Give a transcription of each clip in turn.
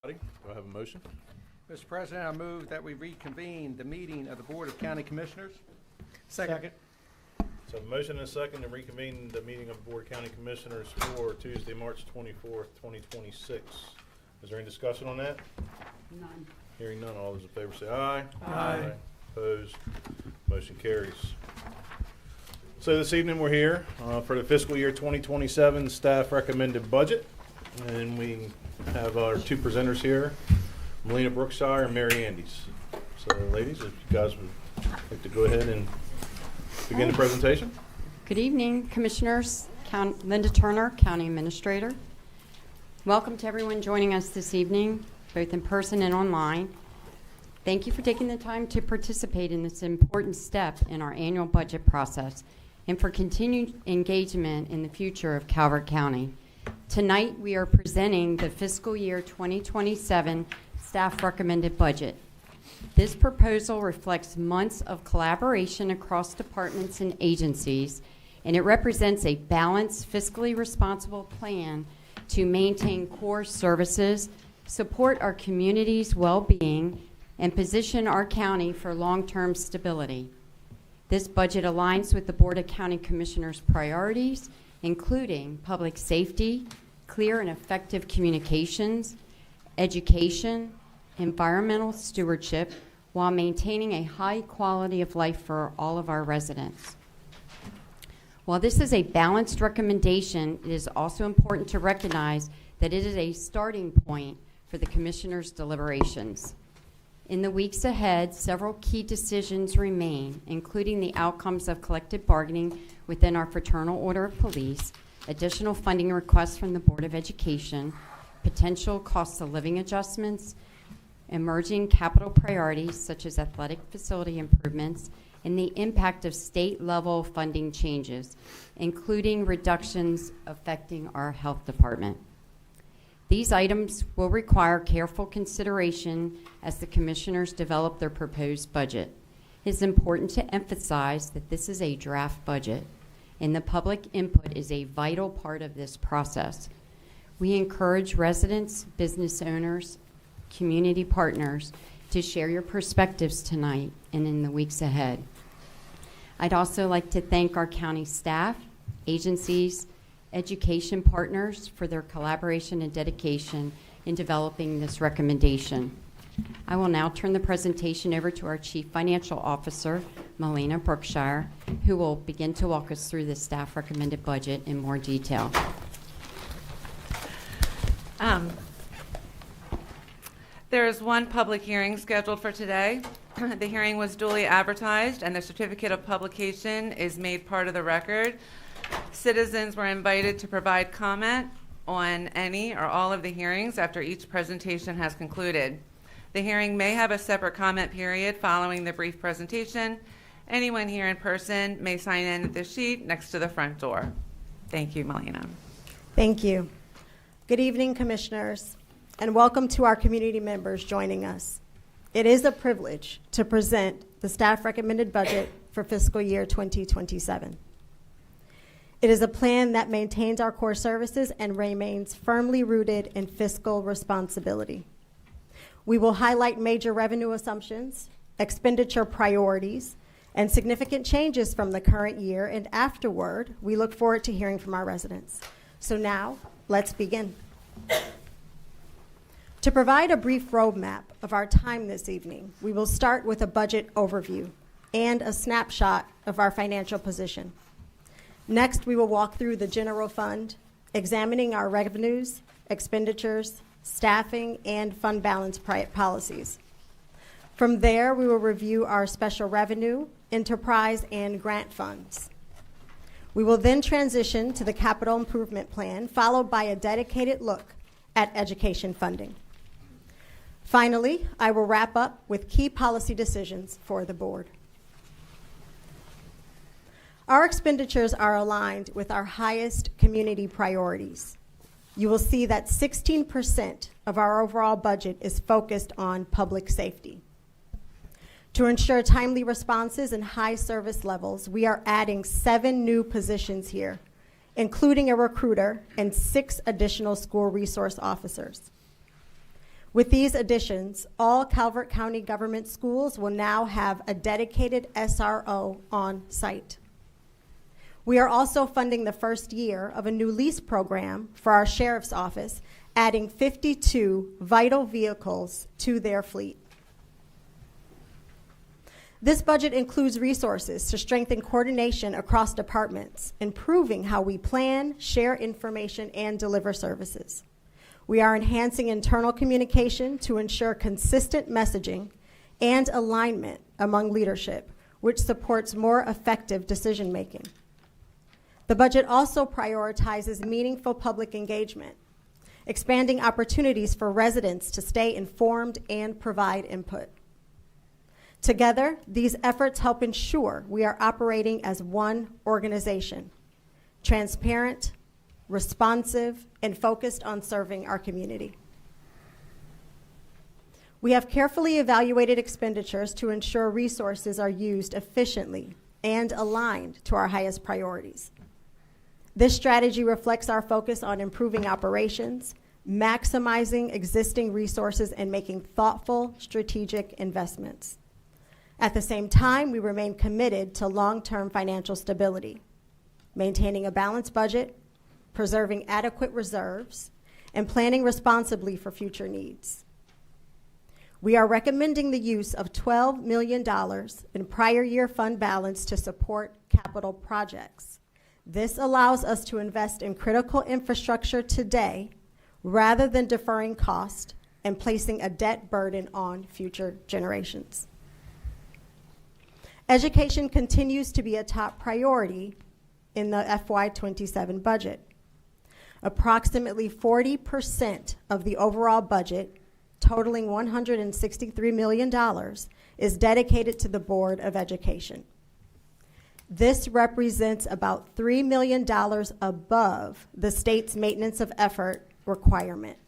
Do I have a motion? Mr. President, I move that we reconvene the meeting of the Board of County Commissioners. Second. So a motion and a second to reconvene the meeting of the Board of County Commissioners for Tuesday, March 24th, 2026. Is there any discussion on that? None. Hearing none, all those in favor say aye. Aye. Opposed? Motion carries. So this evening we're here for the fiscal year 2027 staff recommended budget. And we have our two presenters here, Melina Brookshire and Mary Andes. So ladies, if you guys would like to go ahead and begin the presentation. Good evening, Commissioners. Linda Turner, County Administrator. Welcome to everyone joining us this evening, both in person and online. Thank you for taking the time to participate in this important step in our annual budget process and for continued engagement in the future of Calvert County. Tonight, we are presenting the fiscal year 2027 staff recommended budget. This proposal reflects months of collaboration across departments and agencies, and it represents a balanced, fiscally responsible plan to maintain core services, support our community's well-being, and position our county for long-term stability. This budget aligns with the Board of County Commissioners' priorities, including public safety, clear and effective communications, education, environmental stewardship, while maintaining a high quality of life for all of our residents. While this is a balanced recommendation, it is also important to recognize that it is a starting point for the Commissioners' deliberations. In the weeks ahead, several key decisions remain, including the outcomes of collective bargaining within our Fraternal Order of Police, additional funding requests from the Board of Education, potential cost of living adjustments, emerging capital priorities such as athletic facility improvements, and the impact of state-level funding changes, including reductions affecting our health department. These items will require careful consideration as the Commissioners develop their proposed budget. It is important to emphasize that this is a draft budget, and the public input is a vital part of this process. We encourage residents, business owners, community partners to share your perspectives tonight and in the weeks ahead. I'd also like to thank our county staff, agencies, education partners for their collaboration and dedication in developing this recommendation. I will now turn the presentation over to our Chief Financial Officer, Melina Brookshire, who will begin to walk us through the staff recommended budget in more detail. There is one public hearing scheduled for today. The hearing was duly advertised, and the certificate of publication is made part of the record. Citizens were invited to provide comment on any or all of the hearings after each presentation has concluded. The hearing may have a separate comment period following the brief presentation. Anyone here in person may sign in at the sheet next to the front door. Thank you, Melina. Thank you. Good evening, Commissioners, and welcome to our community members joining us. It is a privilege to present the staff recommended budget for fiscal year 2027. It is a plan that maintains our core services and remains firmly rooted in fiscal responsibility. We will highlight major revenue assumptions, expenditure priorities, and significant changes from the current year, and afterward, we look forward to hearing from our residents. So now, let's begin. To provide a brief roadmap of our time this evening, we will start with a budget overview and a snapshot of our financial position. Next, we will walk through the general fund, examining our revenues, expenditures, staffing, and fund balance policies. From there, we will review our special revenue, enterprise, and grant funds. We will then transition to the capital improvement plan, followed by a dedicated look at education funding. Finally, I will wrap up with key policy decisions for the board. Our expenditures are aligned with our highest community priorities. You will see that 16% of our overall budget is focused on public safety. To ensure timely responses and high service levels, we are adding 7 new positions here, including a recruiter and 6 additional school resource officers. With these additions, all Calvert County government schools will now have a dedicated SRO on site. We are also funding the first year of a new lease program for our sheriff's office, adding 52 vital vehicles to their fleet. This budget includes resources to strengthen coordination across departments, improving how we plan, share information, and deliver services. We are enhancing internal communication to ensure consistent messaging and alignment among leadership, which supports more effective decision-making. The budget also prioritizes meaningful public engagement, expanding opportunities for residents to stay informed and provide input. Together, these efforts help ensure we are operating as one organization, transparent, responsive, and focused on serving our community. We have carefully evaluated expenditures to ensure resources are used efficiently and aligned to our highest priorities. This strategy reflects our focus on improving operations, maximizing existing resources, and making thoughtful, strategic investments. At the same time, we remain committed to long-term financial stability, maintaining a balanced budget, preserving adequate reserves, and planning responsibly for future needs. We are recommending the use of $12 million in prior year fund balance to support capital projects. This allows us to invest in critical infrastructure today rather than deferring cost and placing a debt burden on future generations. Education continues to be a top priority in the FY27 budget. Approximately 40% of the overall budget, totaling $163 million, is dedicated to the Board of Education. This represents about $3 million above the state's maintenance of effort requirement.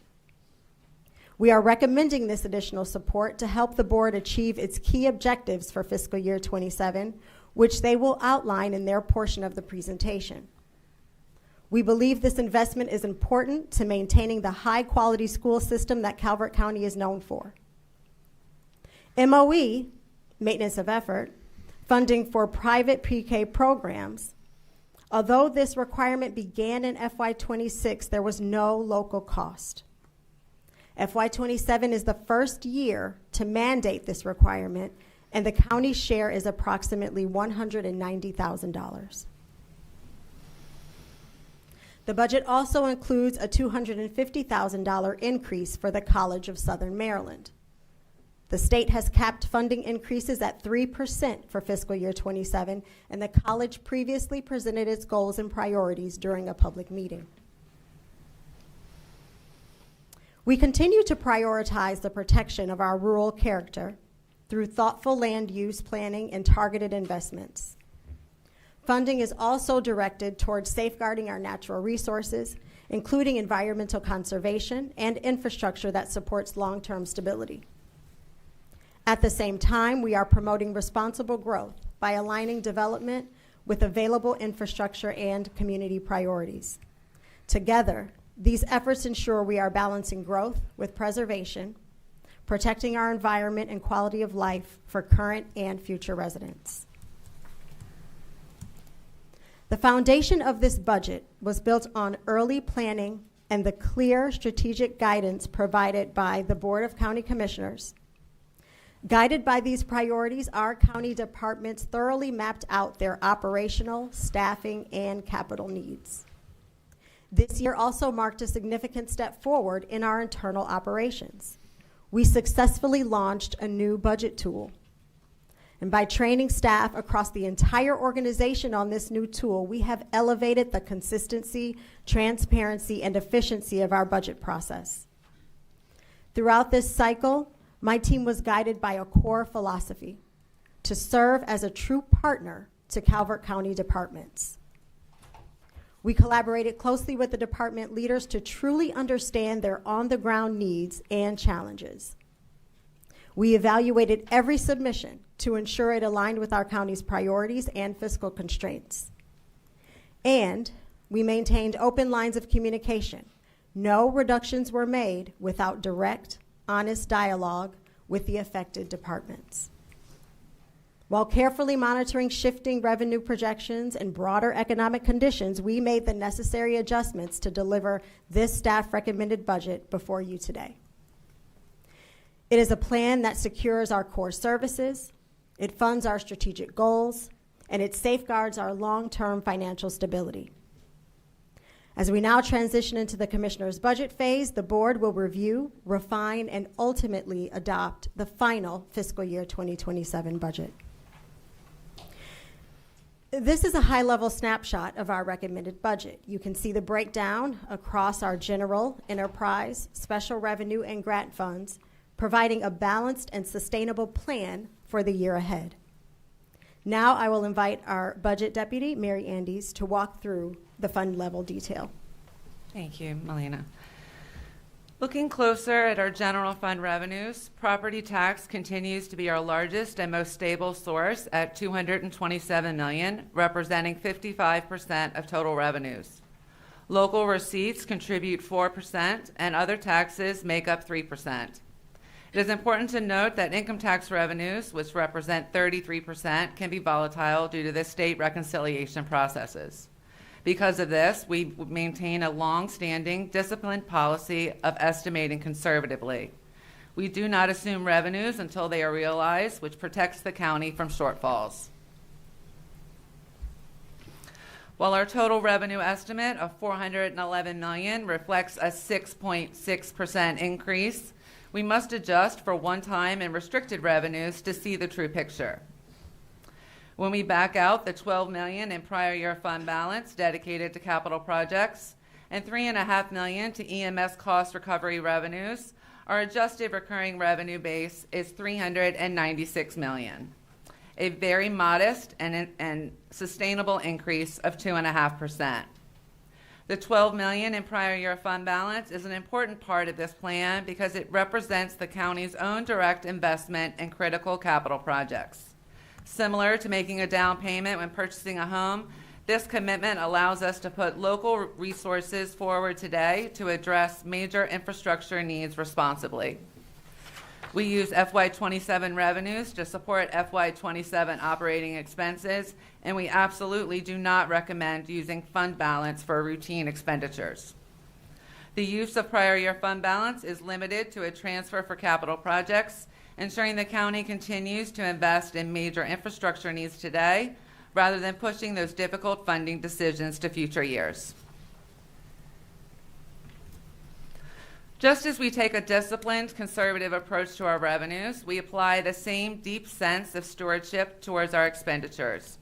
We are recommending this additional support to help the board achieve its key objectives for fiscal year 27, which they will outline in their portion of the presentation. We believe this investment is important to maintaining the high-quality school system that Calvert County is known for. MOE, maintenance of effort, funding for private pre-K programs. Although this requirement began in FY26, there was no local cost. FY27 is the first year to mandate this requirement, and the county's share is approximately $190,000. The budget also includes a $250,000 increase for the College of Southern Maryland. The state has capped funding increases at 3% for fiscal year 27, and the college previously presented its goals and priorities during a public meeting. We continue to prioritize the protection of our rural character through thoughtful land use planning and targeted investments. Funding is also directed towards safeguarding our natural resources, including environmental conservation and infrastructure that supports long-term stability. At the same time, we are promoting responsible growth by aligning development with available infrastructure and community priorities. Together, these efforts ensure we are balancing growth with preservation, protecting our environment and quality of life for current and future residents. The foundation of this budget was built on early planning and the clear strategic guidance provided by the Board of County Commissioners. Guided by these priorities, our county departments thoroughly mapped out their operational, staffing, and capital needs. This year also marked a significant step forward in our internal operations. We successfully launched a new budget tool. And by training staff across the entire organization on this new tool, we have elevated the consistency, transparency, and efficiency of our budget process. Throughout this cycle, my team was guided by a core philosophy: to serve as a true partner to Calvert County departments. We collaborated closely with the department leaders to truly understand their on-the-ground needs and challenges. We evaluated every submission to ensure it aligned with our county's priorities and fiscal constraints. And we maintained open lines of communication. No reductions were made without direct, honest dialogue with the affected departments. While carefully monitoring shifting revenue projections and broader economic conditions, we made the necessary adjustments to deliver this staff-recommended budget before you today. It is a plan that secures our core services, it funds our strategic goals, and it safeguards our long-term financial stability. As we now transition into the Commissioner's budget phase, the board will review, refine, and ultimately adopt the final fiscal year 2027 budget. This is a high-level snapshot of our recommended budget. You can see the breakdown across our general, enterprise, special revenue, and grant funds, providing a balanced and sustainable plan for the year ahead. Now I will invite our Budget Deputy, Mary Andes, to walk through the fund level detail. Thank you, Melina. Looking closer at our general fund revenues, property tax continues to be our largest and most stable source at $227 million, representing 55% of total revenues. Local receipts contribute 4%, and other taxes make up 3%. It is important to note that income tax revenues, which represent 33%, can be volatile due to the state reconciliation processes. Because of this, we maintain a long-standing, disciplined policy of estimating conservatively. We do not assume revenues until they are realized, which protects the county from shortfalls. While our total revenue estimate of $411 million reflects a 6.6% increase, we must adjust for one-time and restricted revenues to see the true picture. When we back out the $12 million in prior year fund balance dedicated to capital projects and $3.5 million to EMS cost recovery revenues, our adjusted recurring revenue base is $396 million, a very modest and sustainable increase of 2.5%. The $12 million in prior year fund balance is an important part of this plan because it represents the county's own direct investment in critical capital projects. Similar to making a down payment when purchasing a home, this commitment allows us to put local resources forward today to address major infrastructure needs responsibly. We use FY27 revenues to support FY27 operating expenses, and we absolutely do not recommend using fund balance for routine expenditures. The use of prior year fund balance is limited to a transfer for capital projects, ensuring the county continues to invest in major infrastructure needs today, rather than pushing those difficult funding decisions to future years. Just as we take a disciplined, conservative approach to our revenues, we apply the same deep sense of stewardship towards our expenditures.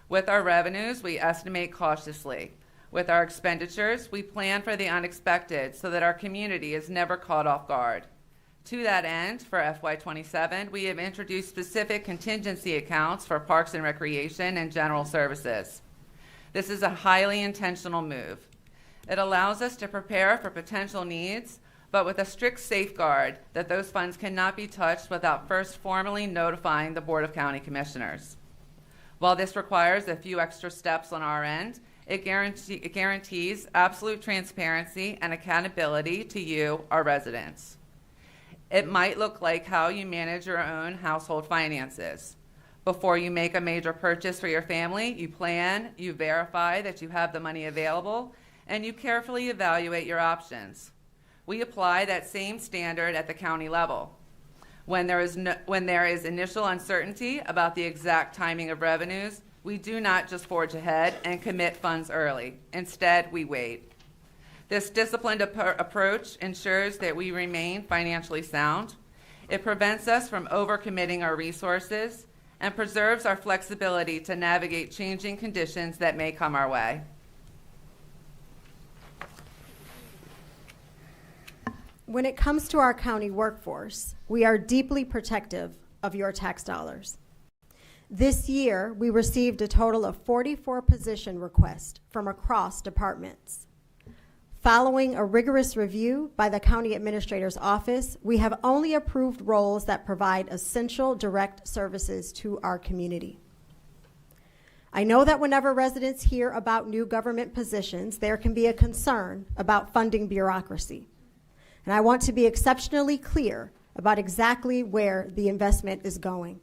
With our revenues, we estimate cautiously. With our expenditures, we plan for the unexpected so that our community is never caught off guard. To that end, for FY27, we have introduced specific contingency accounts for parks and recreation and general services. This is a highly intentional move. It allows us to prepare for potential needs, but with a strict safeguard that those funds cannot be touched without first formally notifying the Board of County Commissioners. While this requires a few extra steps on our end, it guarantees absolute transparency and accountability to you, our residents. It might look like how you manage your own household finances. Before you make a major purchase for your family, you plan, you verify that you have the money available, and you carefully evaluate your options. We apply that same standard at the county level. When there is initial uncertainty about the exact timing of revenues, we do not just forge ahead and commit funds early. Instead, we wait. This disciplined approach ensures that we remain financially sound. It prevents us from overcommitting our resources and preserves our flexibility to navigate changing conditions that may come our way. When it comes to our county workforce, we are deeply protective of your tax dollars. This year, we received a total of 44 position requests from across departments. Following a rigorous review by the County Administrator's Office, we have only approved roles that provide essential direct services to our community. I know that whenever residents hear about new government positions, there can be a concern about funding bureaucracy. And I want to be exceptionally clear about exactly where the investment is going.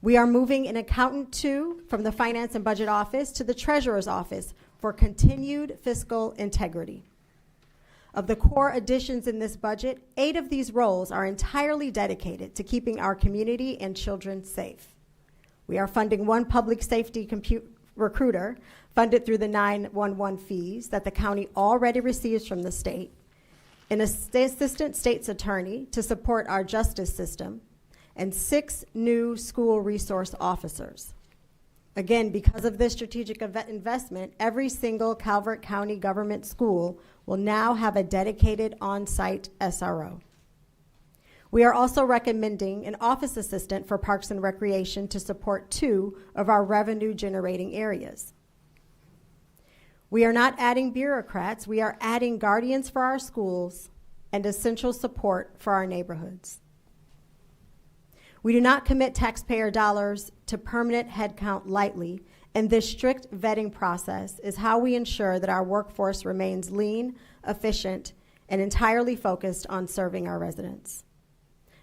We are moving an accountant 2 from the Finance and Budget Office to the Treasurer's Office for continued fiscal integrity. Of the core additions in this budget, 8 of these roles are entirely dedicated to keeping our community and children safe. We are funding 1 public safety recruiter funded through the 911 fees that the county already receives from the state, an assistant state's attorney to support our justice system, and 6 new school resource officers. Again, because of this strategic investment, every single Calvert County government school will now have a dedicated on-site SRO. We are also recommending an office assistant for Parks and Recreation to support 2 of our revenue-generating areas. We are not adding bureaucrats, we are adding guardians for our schools and essential support for our neighborhoods. We do not commit taxpayer dollars to permanent headcount lightly, and this strict vetting process is how we ensure that our workforce remains lean, efficient, and entirely focused on serving our residents.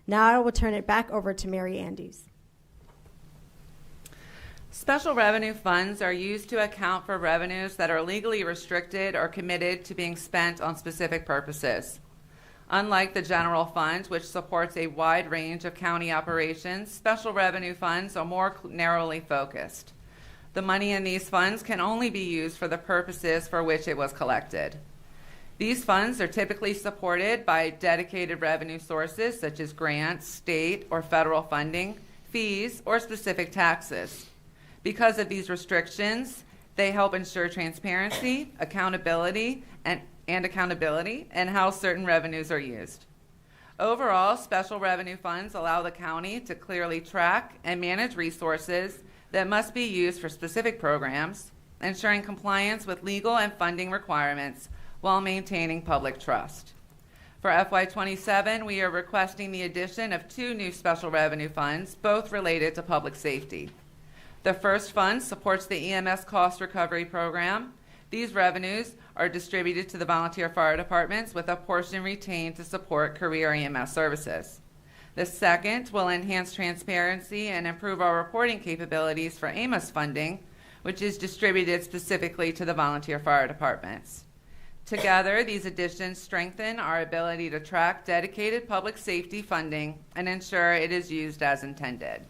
Now I will turn it back over to Mary Andes. Special revenue funds are used to account for revenues that are legally restricted or committed to being spent on specific purposes. Unlike the general fund, which supports a wide range of county operations, special revenue funds are more narrowly focused. The money in these funds can only be used for the purposes for which it was collected. These funds are typically supported by dedicated revenue sources such as grants, state or federal funding, fees, or specific taxes. Because of these restrictions, they help ensure transparency, accountability, and how certain revenues are used. Overall, special revenue funds allow the county to clearly track and manage resources that must be used for specific programs, ensuring compliance with legal and funding requirements while maintaining public trust. For FY27, we are requesting the addition of 2 new special revenue funds, both related to public safety. The first fund supports the EMS cost recovery program. These revenues are distributed to the volunteer fire departments with a portion retained to support career EMS services. The second will enhance transparency and improve our reporting capabilities for AMOS funding, which is distributed specifically to the volunteer fire departments. Together, these additions strengthen our ability to track dedicated public safety funding and ensure it is used as intended.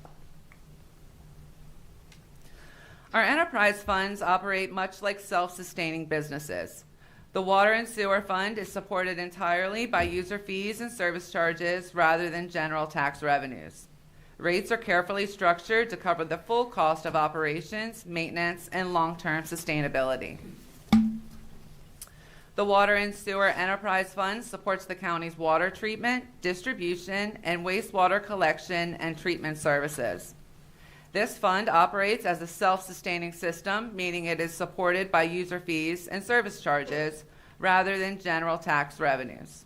Our enterprise funds operate much like self-sustaining businesses. The Water and Sewer Fund is supported entirely by user fees and service charges rather than general tax revenues. Rates are carefully structured to cover the full cost of operations, maintenance, and long-term sustainability. The Water and Sewer Enterprise Fund supports the county's water treatment, distribution, and wastewater collection and treatment services. This fund operates as a self-sustaining system, meaning it is supported by user fees and service charges rather than general tax revenues.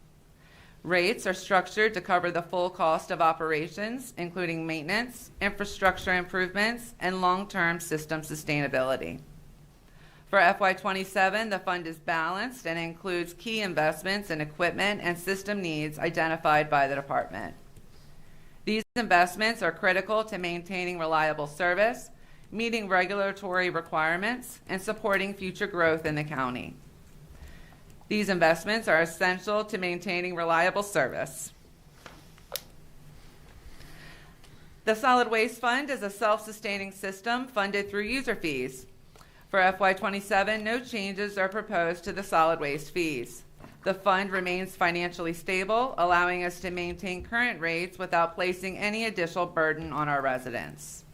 Rates are structured to cover the full cost of operations, including maintenance, infrastructure improvements, and long-term system sustainability. For FY27, the fund is balanced and includes key investments in equipment and system needs identified by the department. These investments are critical to maintaining reliable service, meeting regulatory requirements, and supporting future growth in the county. These investments are essential to maintaining reliable service. The Solid Waste Fund is a self-sustaining system funded through user fees. For FY27, no changes are proposed to the solid waste fees. The fund remains financially stable, allowing us to maintain current rates without placing any additional burden on our residents.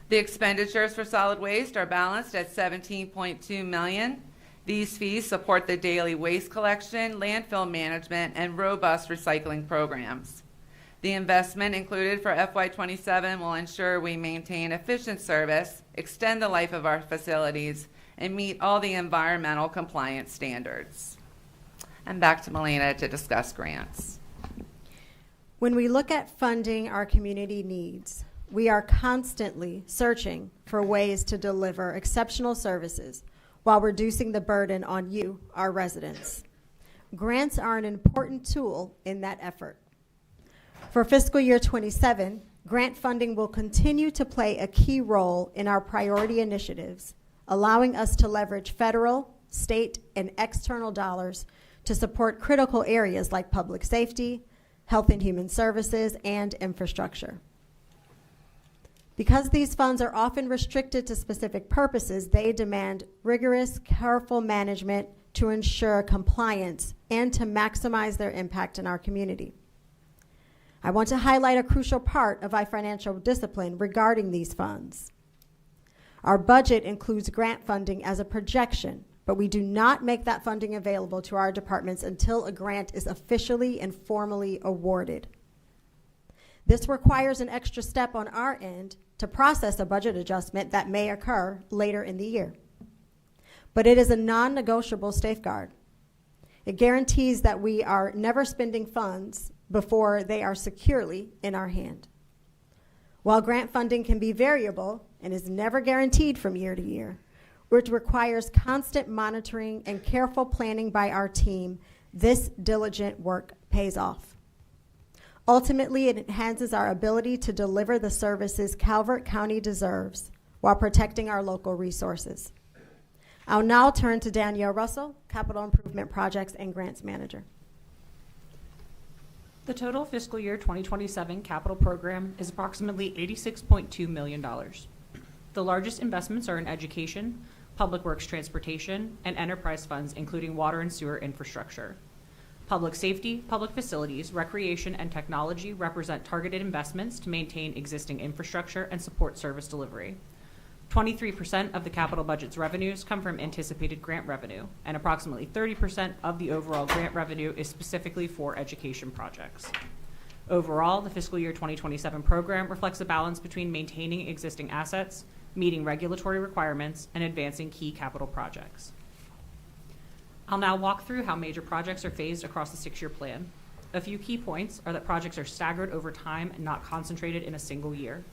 The expenditures for solid waste are balanced at $17.2 million. These fees support the daily waste collection, landfill management, and robust recycling programs. The investment included for FY27 will ensure we maintain efficient service, extend the life of our facilities, and meet all the environmental compliance standards. And back to Melina to discuss grants. When we look at funding our community needs, we are constantly searching for ways to deliver exceptional services while reducing the burden on you, our residents. grants are an important tool in that effort. For fiscal year 27, grant funding will continue to play a key role in our priority initiatives, allowing us to leverage federal, state, and external dollars to support critical areas like public safety, health and human services, and infrastructure. Because these funds are often restricted to specific purposes, they demand rigorous, careful management to ensure compliance and to maximize their impact in our community. I want to highlight a crucial part of our financial discipline regarding these funds. Our budget includes grant funding as a projection, but we do not make that funding available to our departments until a grant is officially and formally awarded. This requires an extra step on our end to process a budget adjustment that may occur later in the year. But it is a non-negotiable safeguard. It guarantees that we are never spending funds before they are securely in our hand. While grant funding can be variable and is never guaranteed from year to year, which requires constant monitoring and careful planning by our team, this diligent work pays off. Ultimately, it enhances our ability to deliver the services Calvert County deserves while protecting our local resources. I'll now turn to Danielle Russell, Capital Improvement Projects and Grants Manager. The total fiscal year 2027 capital program is approximately $86.2 million. The largest investments are in education, public works transportation, and enterprise funds, including water and sewer infrastructure. Public safety, public facilities, recreation, and technology represent targeted investments to maintain existing infrastructure and support service delivery. 23% of the capital budget's revenues come from anticipated grant revenue, and approximately 30% of the overall grant revenue is specifically for education projects. Overall, the fiscal year 2027 program reflects a balance between maintaining existing assets, meeting regulatory requirements, and advancing key capital projects. I'll now walk through how major projects are phased across the 6-year plan. A few key points are that projects are staggered over time and not concentrated in a single year.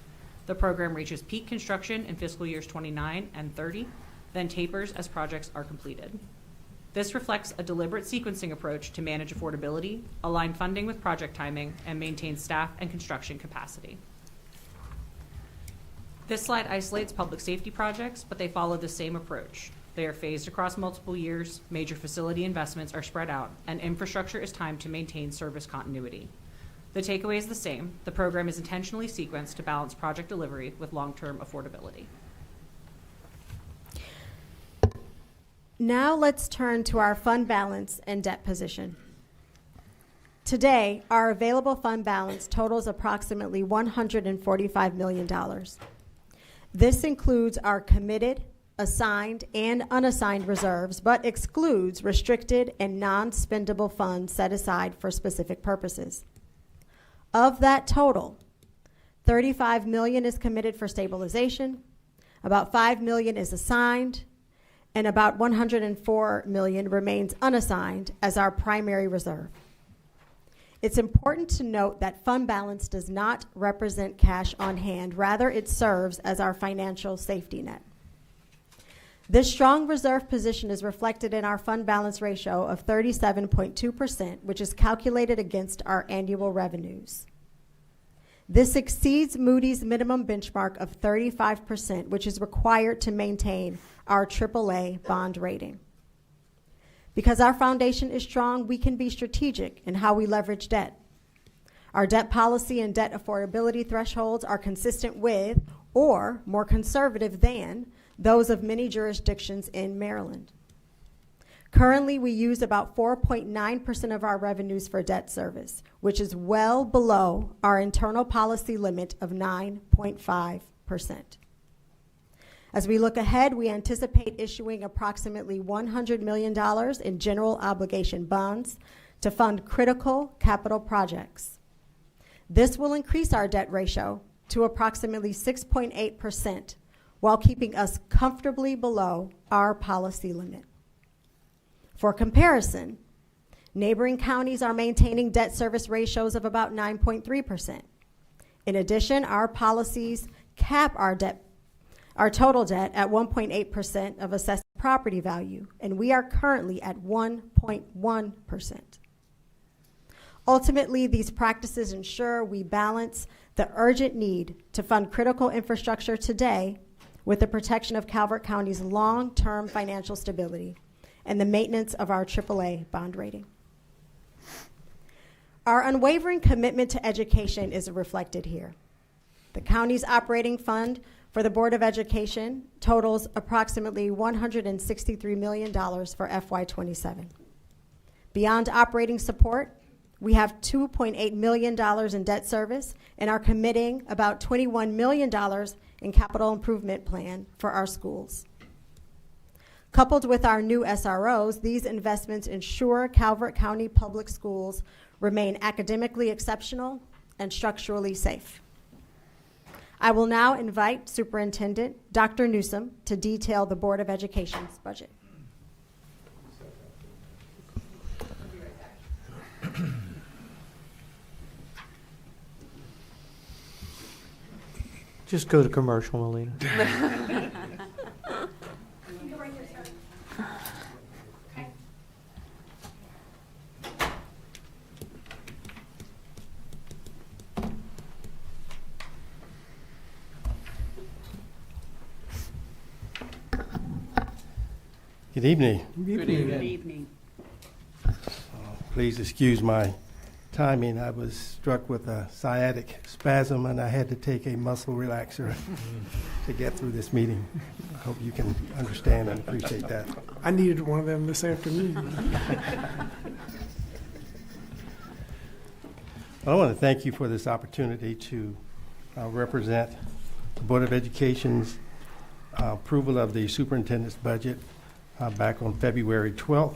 The program reaches peak construction in fiscal years 29 and 30, then tapers as projects are completed. This reflects a deliberate sequencing approach to manage affordability, align funding with project timing, and maintain staff and construction capacity. This slide isolates public safety projects, but they follow the same approach. They are phased across multiple years, major facility investments are spread out, and infrastructure is timed to maintain service continuity. The takeaway is the same. The program is intentionally sequenced to balance project delivery with long-term affordability. Now let's turn to our fund balance and debt position. Today, our available fund balance totals approximately $145 million. This includes our committed, assigned, and unassigned reserves, but excludes restricted and non-spendable funds set aside for specific purposes. Of that total, $35 million is committed for stabilization, about $5 million is assigned, and about $104 million remains unassigned as our primary reserve. It's important to note that fund balance does not represent cash on hand. Rather, it serves as our financial safety net. This strong reserve position is reflected in our fund balance ratio of 37.2%, which is calculated against our annual revenues. This exceeds Moody's minimum benchmark of 35%, which is required to maintain our AAA bond rating. Because our foundation is strong, we can be strategic in how we leverage debt. Our debt policy and debt affordability thresholds are consistent with, or more conservative than, those of many jurisdictions in Maryland. Currently, we use about 4.9% of our revenues for debt service, which is well below our internal policy limit of 9.5%. As we look ahead, we anticipate issuing approximately $100 million in general obligation bonds to fund critical capital projects. This will increase our debt ratio to approximately 6.8%, while keeping us comfortably below our policy limit. For comparison, neighboring counties are maintaining debt service ratios of about 9.3%. In addition, our policies cap our total debt at 1.8% of assessed property value, and we are currently at 1.1%. Ultimately, these practices ensure we balance the urgent need to fund critical infrastructure today with the protection of Calvert County's long-term financial stability and the maintenance of our AAA bond rating. Our unwavering commitment to education is reflected here. The county's operating fund for the Board of Education totals approximately $163 million for FY27. Beyond operating support, we have $2.8 million in debt service and are committing about $21 million in capital improvement plan for our schools. Coupled with our new SROs, these investments ensure Calvert County Public Schools remain academically exceptional and structurally safe. I will now invite Superintendent Dr. Newsom to detail the Board of Education's budget. Just go to commercial, Melina. Good evening. Good evening. Please excuse my timing. I was struck with a sciatic spasm and I had to take a muscle relaxer to get through this meeting. I hope you can understand and appreciate that. I needed one of them this afternoon. I want to thank you for this opportunity to represent the Board of Education's approval of the superintendent's budget back on February 12th.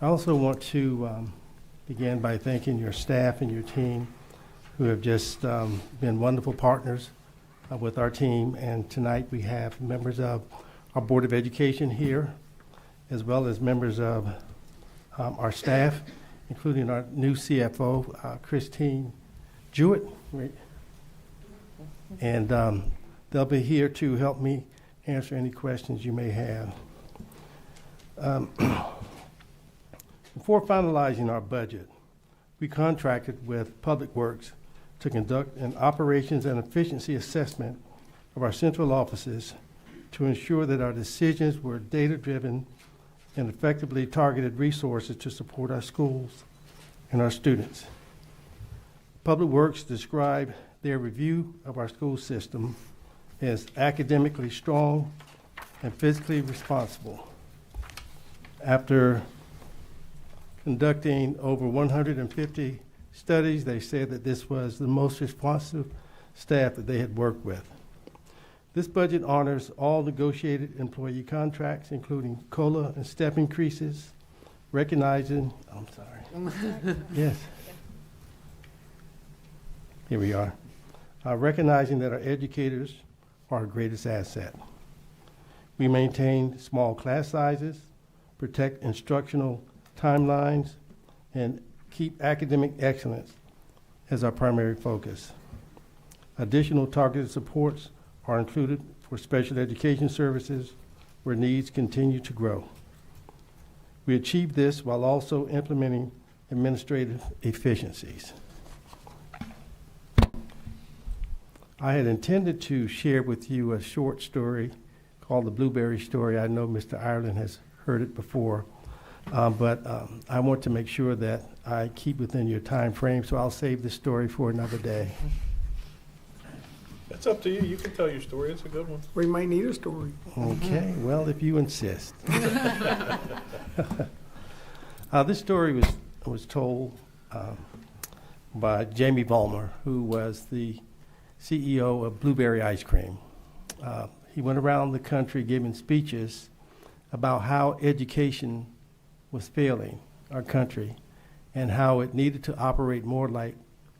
I also want to begin by thanking your staff and your team who have just been wonderful partners with our team. And tonight we have members of our Board of Education here, as well as members of our staff, including our new CFO, Christine Jewett. And they'll be here to help me answer any questions you may have. Before finalizing our budget, we contracted with Public Works to conduct an operations and efficiency assessment of our central offices to ensure that our decisions were data-driven and effectively targeted resources to support our schools and our students. Public Works described their review of our school system as academically strong and fiscally responsible. After conducting over 150 studies, they said that this was the most responsive staff that they had worked with. This budget honors all negotiated employee contracts, including COLA and step increases, recognizing, yes, here we are, recognizing that our educators are our greatest asset. We maintain small class sizes, protect instructional timelines, and keep academic excellence as our primary focus. Additional targeted supports are included for special education services where needs continue to grow. We achieve this while also implementing administrative efficiencies. I had intended to share with you a short story called The Blueberry Story. I know Mr. Ireland has heard it before, but I want to make sure that I keep within your time frame, so I'll save this story for another day. That's up to you. You can tell your story. It's a good one. We might need a story. Okay, well, if you insist. This story was told by Jamie Vollmer, who was the CEO of Blueberry Ice Cream. He went around the country giving speeches about how education was failing our country and how it needed to operate more like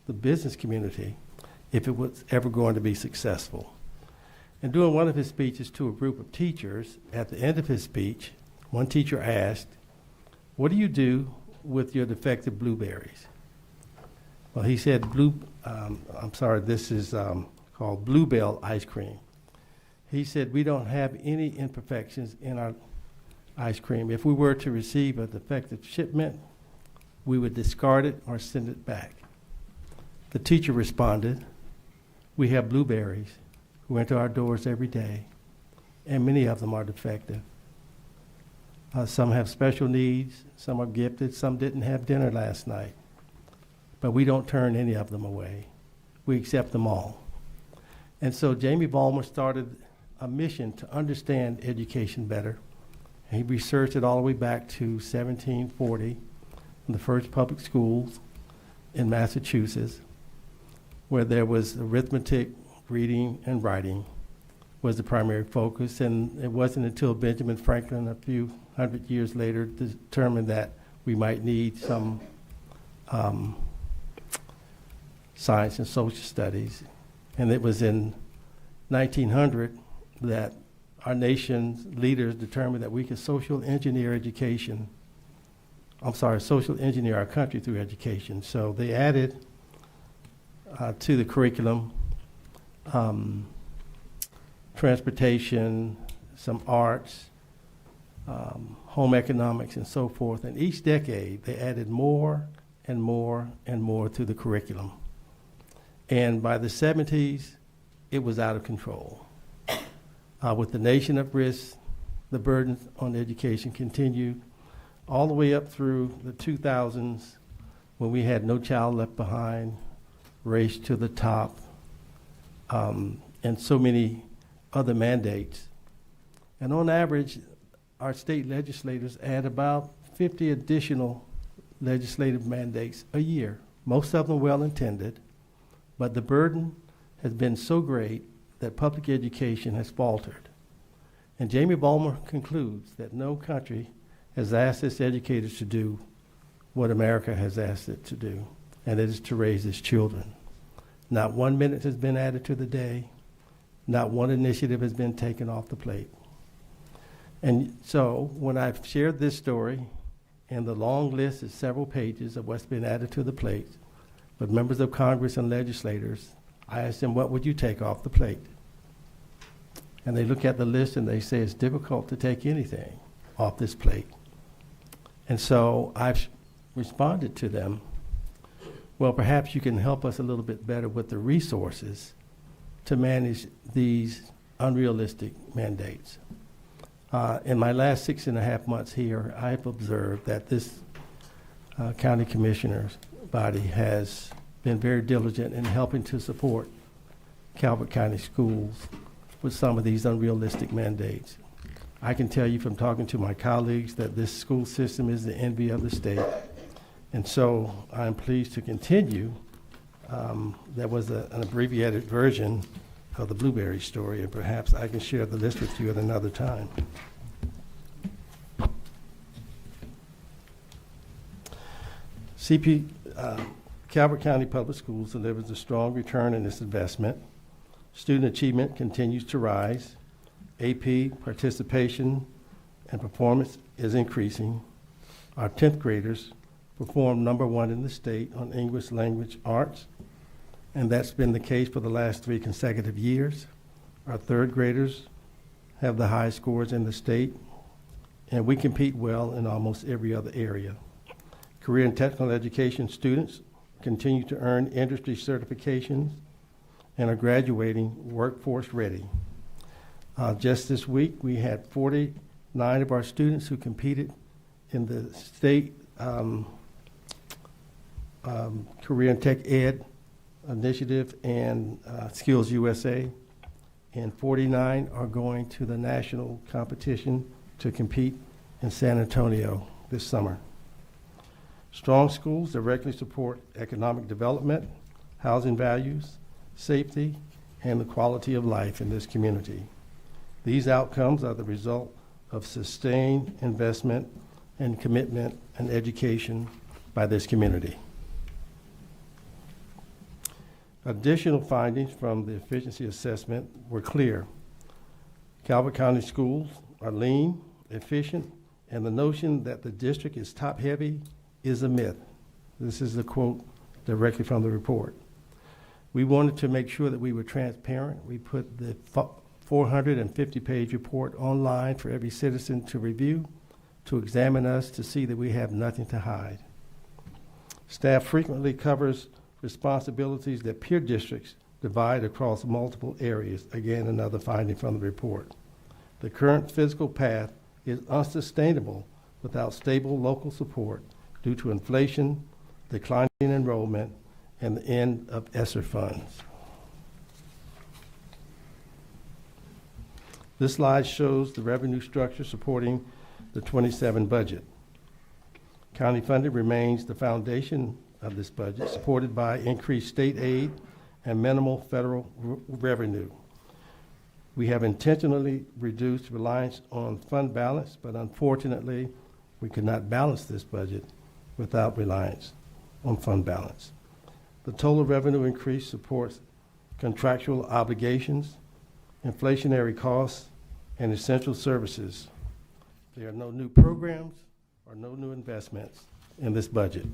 the business community if it was ever going to be successful. And during one of his speeches to a group of teachers, at the end of his speech, one teacher asked, "What do you do with your defective blueberries?" Well, he said, this is called Bluebell ice cream. He said, "We don't have any imperfections in our ice cream. If we were to receive a defective shipment, we would discard it or send it back. The teacher responded, "We have blueberries who enter our doors every day, and many of them are defective. Some have special needs, some are gifted, some didn't have dinner last night. But we don't turn any of them away. We accept them all." And so Jamie Ballmer started a mission to understand education better. He researched it all the way back to 1740, in the first public schools in Massachusetts, where there was arithmetic, reading, and writing was the primary focus. And it wasn't until Benjamin Franklin, a few hundred years later, determined that we might need some science and social studies. And it was in 1900 that our nation's leaders determined that we could social engineer our country through education. So they added to the curriculum transportation, some arts, home economics, and so forth. And each decade, they added more and more and more to the curriculum. And by the 70s, it was out of control. With the nation at risk, the burden on education continued all the way up through the 2000s, when we had No Child Left Behind, Race to the Top, and so many other mandates. And on average, our state legislators add about 50 additional legislative mandates a year, most of them well-intended, but the burden has been so great that public education has faltered. And Jamie Ballmer concludes that no country has asked its educators to do what America has asked it to do, and it is to raise its children. Not 1 minute has been added to the day. Not one initiative has been taken off the plate. And so when I've shared this story, and the long list is several pages of what's been added to the plate, with members of Congress and legislators, I asked them, what would you take off the plate? And they look at the list and they say it's difficult to take anything off this plate. And so I've responded to them, well, perhaps you can help us a little bit better with the resources to manage these unrealistic mandates. In my last 6.5 months here, I've observed that this county commissioners body has been very diligent in helping to support Calvert County schools with some of these unrealistic mandates. I can tell you from talking to my colleagues that this school system is the envy of the state. And so I'm pleased to continue. That was an abbreviated version of the blueberry story, and perhaps I can share the list with you at another time. Calvert County Public Schools delivers a strong return in its investment. Student achievement continues to rise. AP participation and performance is increasing. Our 10th graders perform #1 in the state on English language arts, and that's been the case for the last 3 consecutive years. Our 3rd graders have the highest scores in the state, and we compete well in almost every other area. Career and technical education students continue to earn industry certifications and are graduating workforce ready. Just this week, we had 49 of our students who competed in the state Career and Tech Ed Initiative and Skills USA, and 49 are going to the national competition to compete in San Antonio this summer. Strong schools directly support economic development, housing values, safety, and the quality of life in this community. These outcomes are the result of sustained investment and commitment and education by this community. Additional findings from the efficiency assessment were clear. Calvert County schools are lean, efficient, and the notion that the district is top-heavy is a myth. This is a quote directly from the report. We wanted to make sure that we were transparent. We put the 450-page report online for every citizen to review, to examine us to see that we have nothing to hide. Staff frequently covers responsibilities that peer districts divide across multiple areas. Again, another finding from the report. The current fiscal path is unsustainable without stable local support due to inflation, declining enrollment, and the end of ESSER funds. This slide shows the revenue structure supporting the 27 budget. County funding remains the foundation of this budget, supported by increased state aid and minimal federal revenue. We have intentionally reduced reliance on fund balance, but unfortunately, we could not balance this budget without reliance on fund balance. The total revenue increase supports contractual obligations, inflationary costs, and essential services. There are no new programs or no new investments in this budget.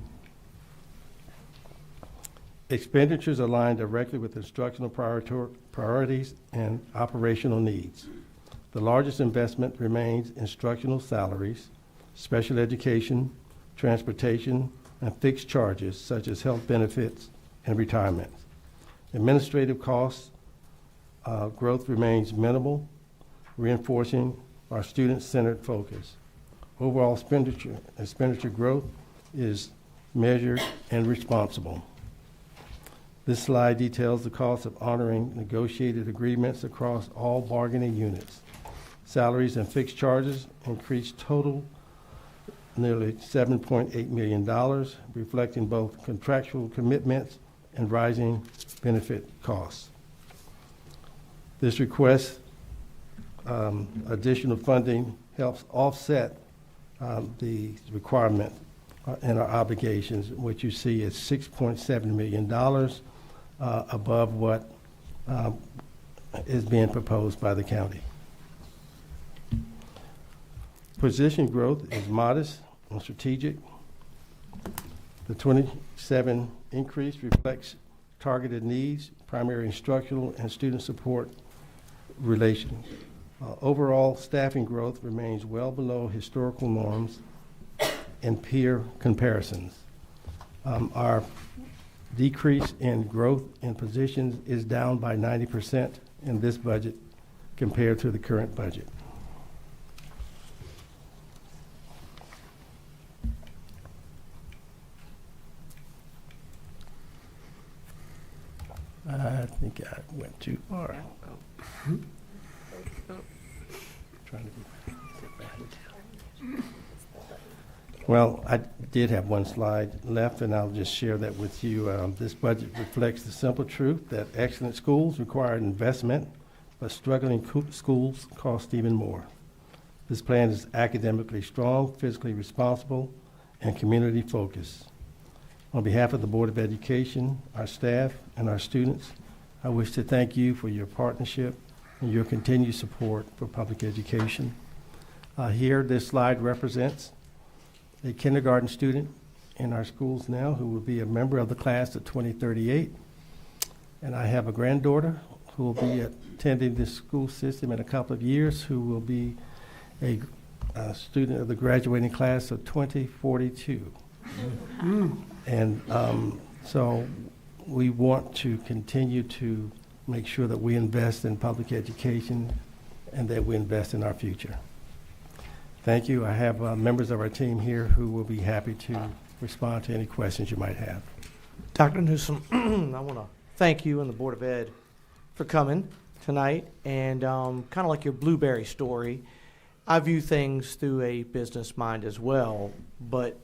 Expenditures align directly with instructional priorities and operational needs. The largest investment remains instructional salaries, special education, transportation, and fixed charges such as health benefits and retirement. Administrative costs growth remains minimal, reinforcing our student-centered focus. Overall expenditure growth is measured and responsible. This slide details the cost of honoring negotiated agreements across all bargaining units. Salaries and fixed charges increased total nearly $7.8 million, reflecting both contractual commitments and rising benefit costs. This request additional funding helps offset the requirement and our obligations, which you see is $6.7 million above what is being proposed by the county. Position growth is modest and strategic. The 27 increase reflects targeted needs, primary instructional and student support relations. Overall staffing growth remains well below historical norms and peer comparisons. Our decrease in growth in positions is down by 90% in this budget compared to the current budget. I think I went too far. Trying to get back. Well, I did have one slide left, and I'll just share that with you. This budget reflects the simple truth that excellent schools require investment, but struggling schools cost even more. This plan is academically strong, fiscally responsible, and community focused. On behalf of the Board of Education, our staff, and our students, I wish to thank you for your partnership and your continued support for public education. Here, this slide represents a kindergarten student in our schools now who will be a member of the class of 2038. And I have a granddaughter who will be attending this school system in a couple of years, who will be a student of the graduating class of 2042. And so we want to continue to make sure that we invest in public education and that we invest in our future. Thank you. I have members of our team here who will be happy to respond to any questions you might have. Dr. Newsom, I want to thank you and the Board of Ed for coming tonight. And kind of like your blueberry story, I view things through a business mind as well, but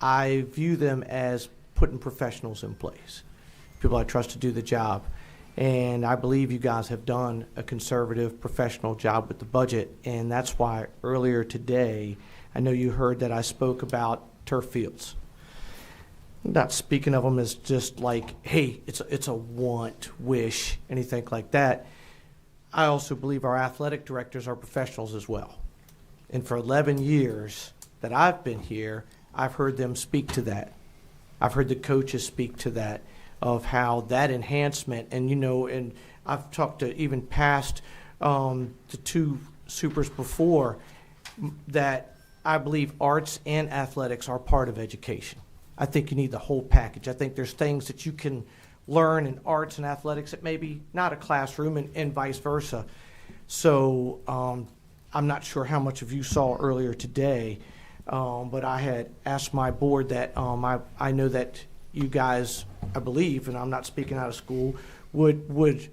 I view them as putting professionals in place, people I trust to do the job. And I believe you guys have done a conservative, professional job with the budget. And that's why earlier today, I know you heard that I spoke about turf fields. I'm not speaking of them as just like, hey, it's a want, wish, anything like that. I also believe our athletic directors are professionals as well. And for 11 years that I've been here, I've heard them speak to that. I've heard the coaches speak to that, of how that enhancement, and and I've talked to even past the two supers before, that I believe arts and athletics are part of education. I think you need the whole package. I think there's things that you can learn in arts and athletics that maybe not a classroom, and vice versa. So I'm not sure how much of you saw earlier today, but I had asked my board that I know that you guys, I believe, and I'm not speaking out of school, would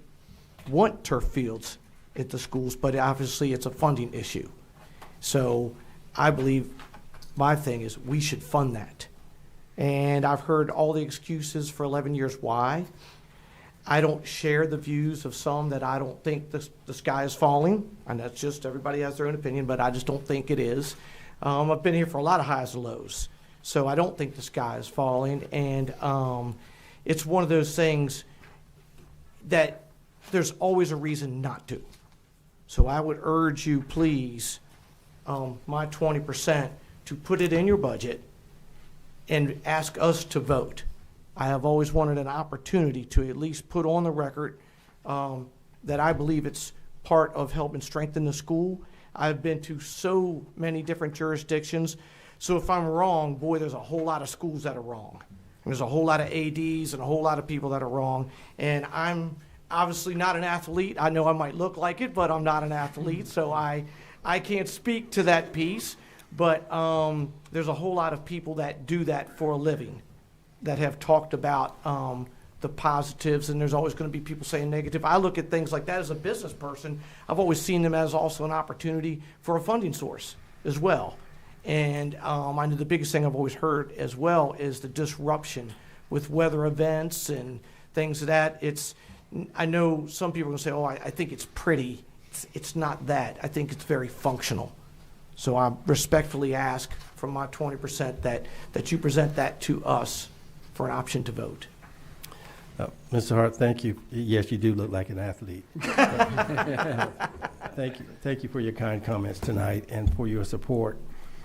want turf fields at the schools, but obviously it's a funding issue. So I believe my thing is we should fund that. And I've heard all the excuses for 11 years why. I don't share the views of some that I don't think the sky is falling, and that's just everybody has their own opinion, but I just don't think it is. I've been here for a lot of highs and lows, so I don't think the sky is falling, and it's one of those things that there's always a reason not to. So I would urge you, please, my 20%, to put it in your budget and ask us to vote. I have always wanted an opportunity to at least put on the record that I believe it's part of helping strengthen the school. I've been to so many different jurisdictions, so if I'm wrong, boy, there's a whole lot of schools that are wrong. There's a whole lot of ADs and a whole lot of people that are wrong, and I'm obviously not an athlete. I know I might look like it, but I'm not an athlete, so I can't speak to that piece, but there's a whole lot of people that do that for a living that have talked about the positives, and there's always going to be people saying negative. I look at things like that as a business person. I've always seen them as also an opportunity for a funding source as well. And I know the biggest thing I've always heard as well is the disruption with weather events and things of that. I know some people are going to say, oh, I think it's pretty. It's not that. I think it's very functional. So I respectfully ask from my 20% that you present that to us for an option to vote. Mr. Hart, thank you. Yes, you do look like an athlete. Thank you for your kind comments tonight and for your support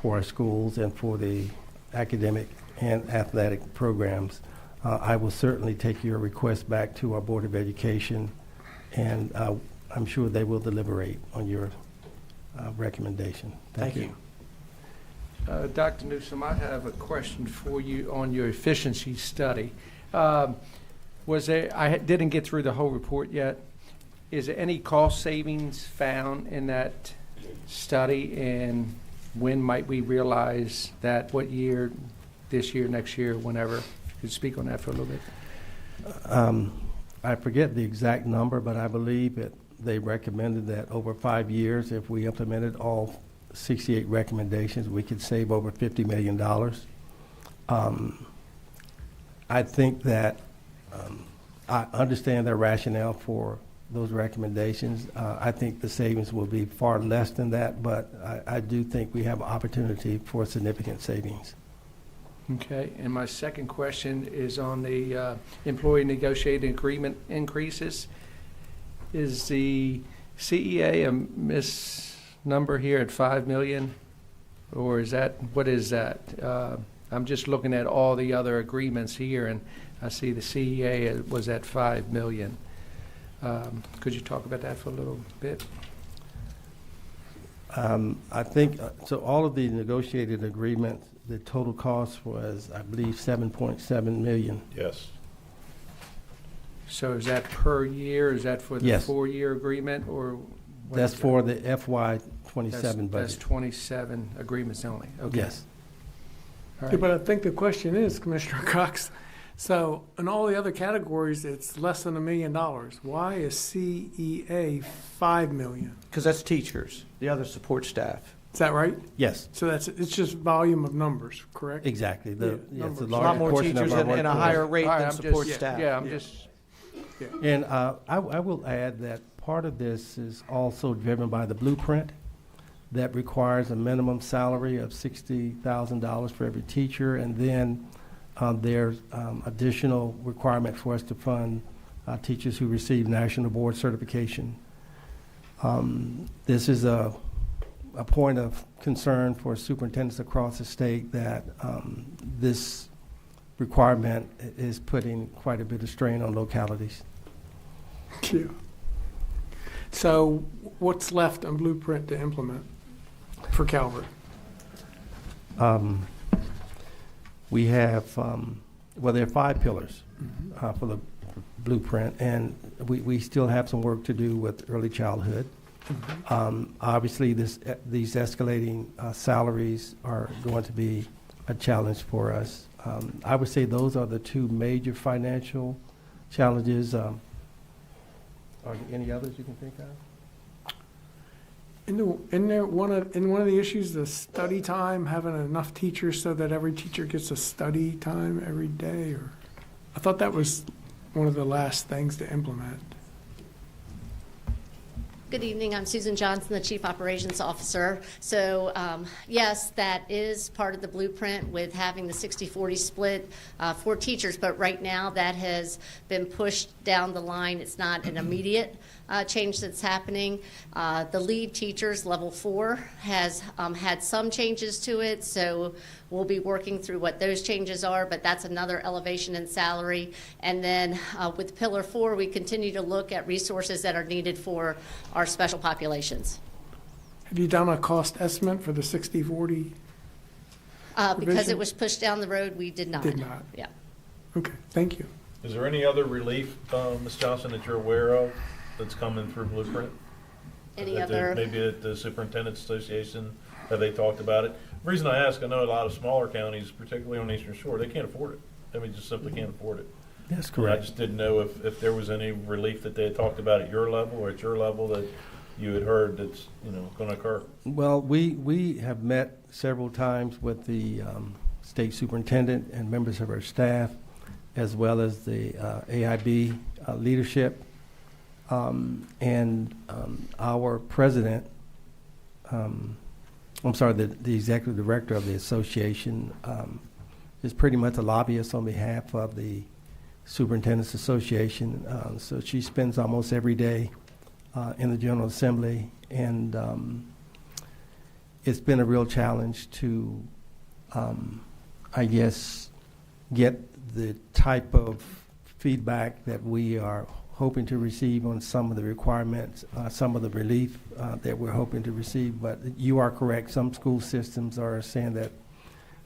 for our schools and for the academic and athletic programs. I will certainly take your request back to our Board of Education, and I'm sure they will deliberate on your recommendation. Thank you. Dr. Newsom, I have a question for you on your efficiency study. I didn't get through the whole report yet. Is there any cost savings found in that study, and when might we realize that? What year? This year, next year, whenever? Could you speak on that for a little bit? I forget the exact number, but I believe that they recommended that over 5 years, if we implemented all 68 recommendations, we could save over $50 million. I think that I understand their rationale for those recommendations. I think the savings will be far less than that, but I do think we have an opportunity for significant savings. Okay, and my second question is on the employee negotiated agreement increases. Is the CEA a misnumber here at $5 million, or is that, what is that? I'm just looking at all the other agreements here, and I see the CEA was at $5 million. Could you talk about that for a little bit? I think, so all of the negotiated agreements, the total cost was, I believe, $7.7 million. Yes. So is that per year? Is that for the Yes. 4-year agreement, or? what That's is that? for the FY27 budget. That's 27 agreements only? Okay. Yes. All Yeah, right. but I think the question is, Commissioner Cox, so in all the other categories, it's less than $1 million. Why is CEA $5 million? Because that's teachers, the other support staff. Is that right? Yes, So it's just volume of numbers, correct? exactly. Yeah, It's a numbers. A larger lot more portion of teachers our and a workforce. higher rate All right, than I'm support just, staff. Yeah, I'm Yeah. just, And I will add that part of this is also driven by the blueprint that requires a minimum salary of $60,000 for every teacher, and then there's additional requirement for us to fund teachers who receive national board certification. This is a point of concern for superintendents across the state that this requirement is putting quite a bit of strain on localities. Yeah. So what's left on Blueprint to implement for Calvert? We have, well, there are 5 pillars for the blueprint, and we still have some work to do with early childhood. Obviously, these escalating salaries are going to be a challenge for us. I would say those are the 2 major financial challenges. Are there any others you can think of? In one of the issues, the study time, having enough teachers so that every teacher gets a study time every day, or I thought that was one of the last things to implement. Good evening. I'm Susan Johnson, the Chief Operations Officer. So yes, that is part of the blueprint with having the 60-40 split for teachers, but right now that has been pushed down the line. It's not an immediate change that's happening. The lead teachers, level 4, has had some changes to it, so we'll be working through what those changes are, but that's another elevation in salary. And then with Pillar 4, we continue to look at resources that are needed for our special populations. Have you done a cost estimate for the 60-40? Because it was pushed down the road, we did not. Did not. Yeah. Okay, thank you. Is there any other relief, Ms. Johnson, that you're aware of that's coming through Blueprint? Any At the- other? Maybe at the Superintendent's Association, have they talked about it? The reason I ask, I know a lot of smaller counties, particularly on the Eastern Shore, they can't afford it. I mean, just simply can't afford it. That's I correct. just didn't know if there was any relief that they had talked about at your level or at your level that you had heard that's, going to occur. Well, we have met several times with the state superintendent and members of our staff, as well as the AIB leadership. And our president, the executive director of the association is pretty much a lobbyist on behalf of the Superintendent's Association. So she spends almost every day in the General Assembly, and it's been a real challenge to, I guess, get the type of feedback that we are hoping to receive on some of the requirements, some of the relief that we're hoping to receive. But you are correct. Some school systems are saying that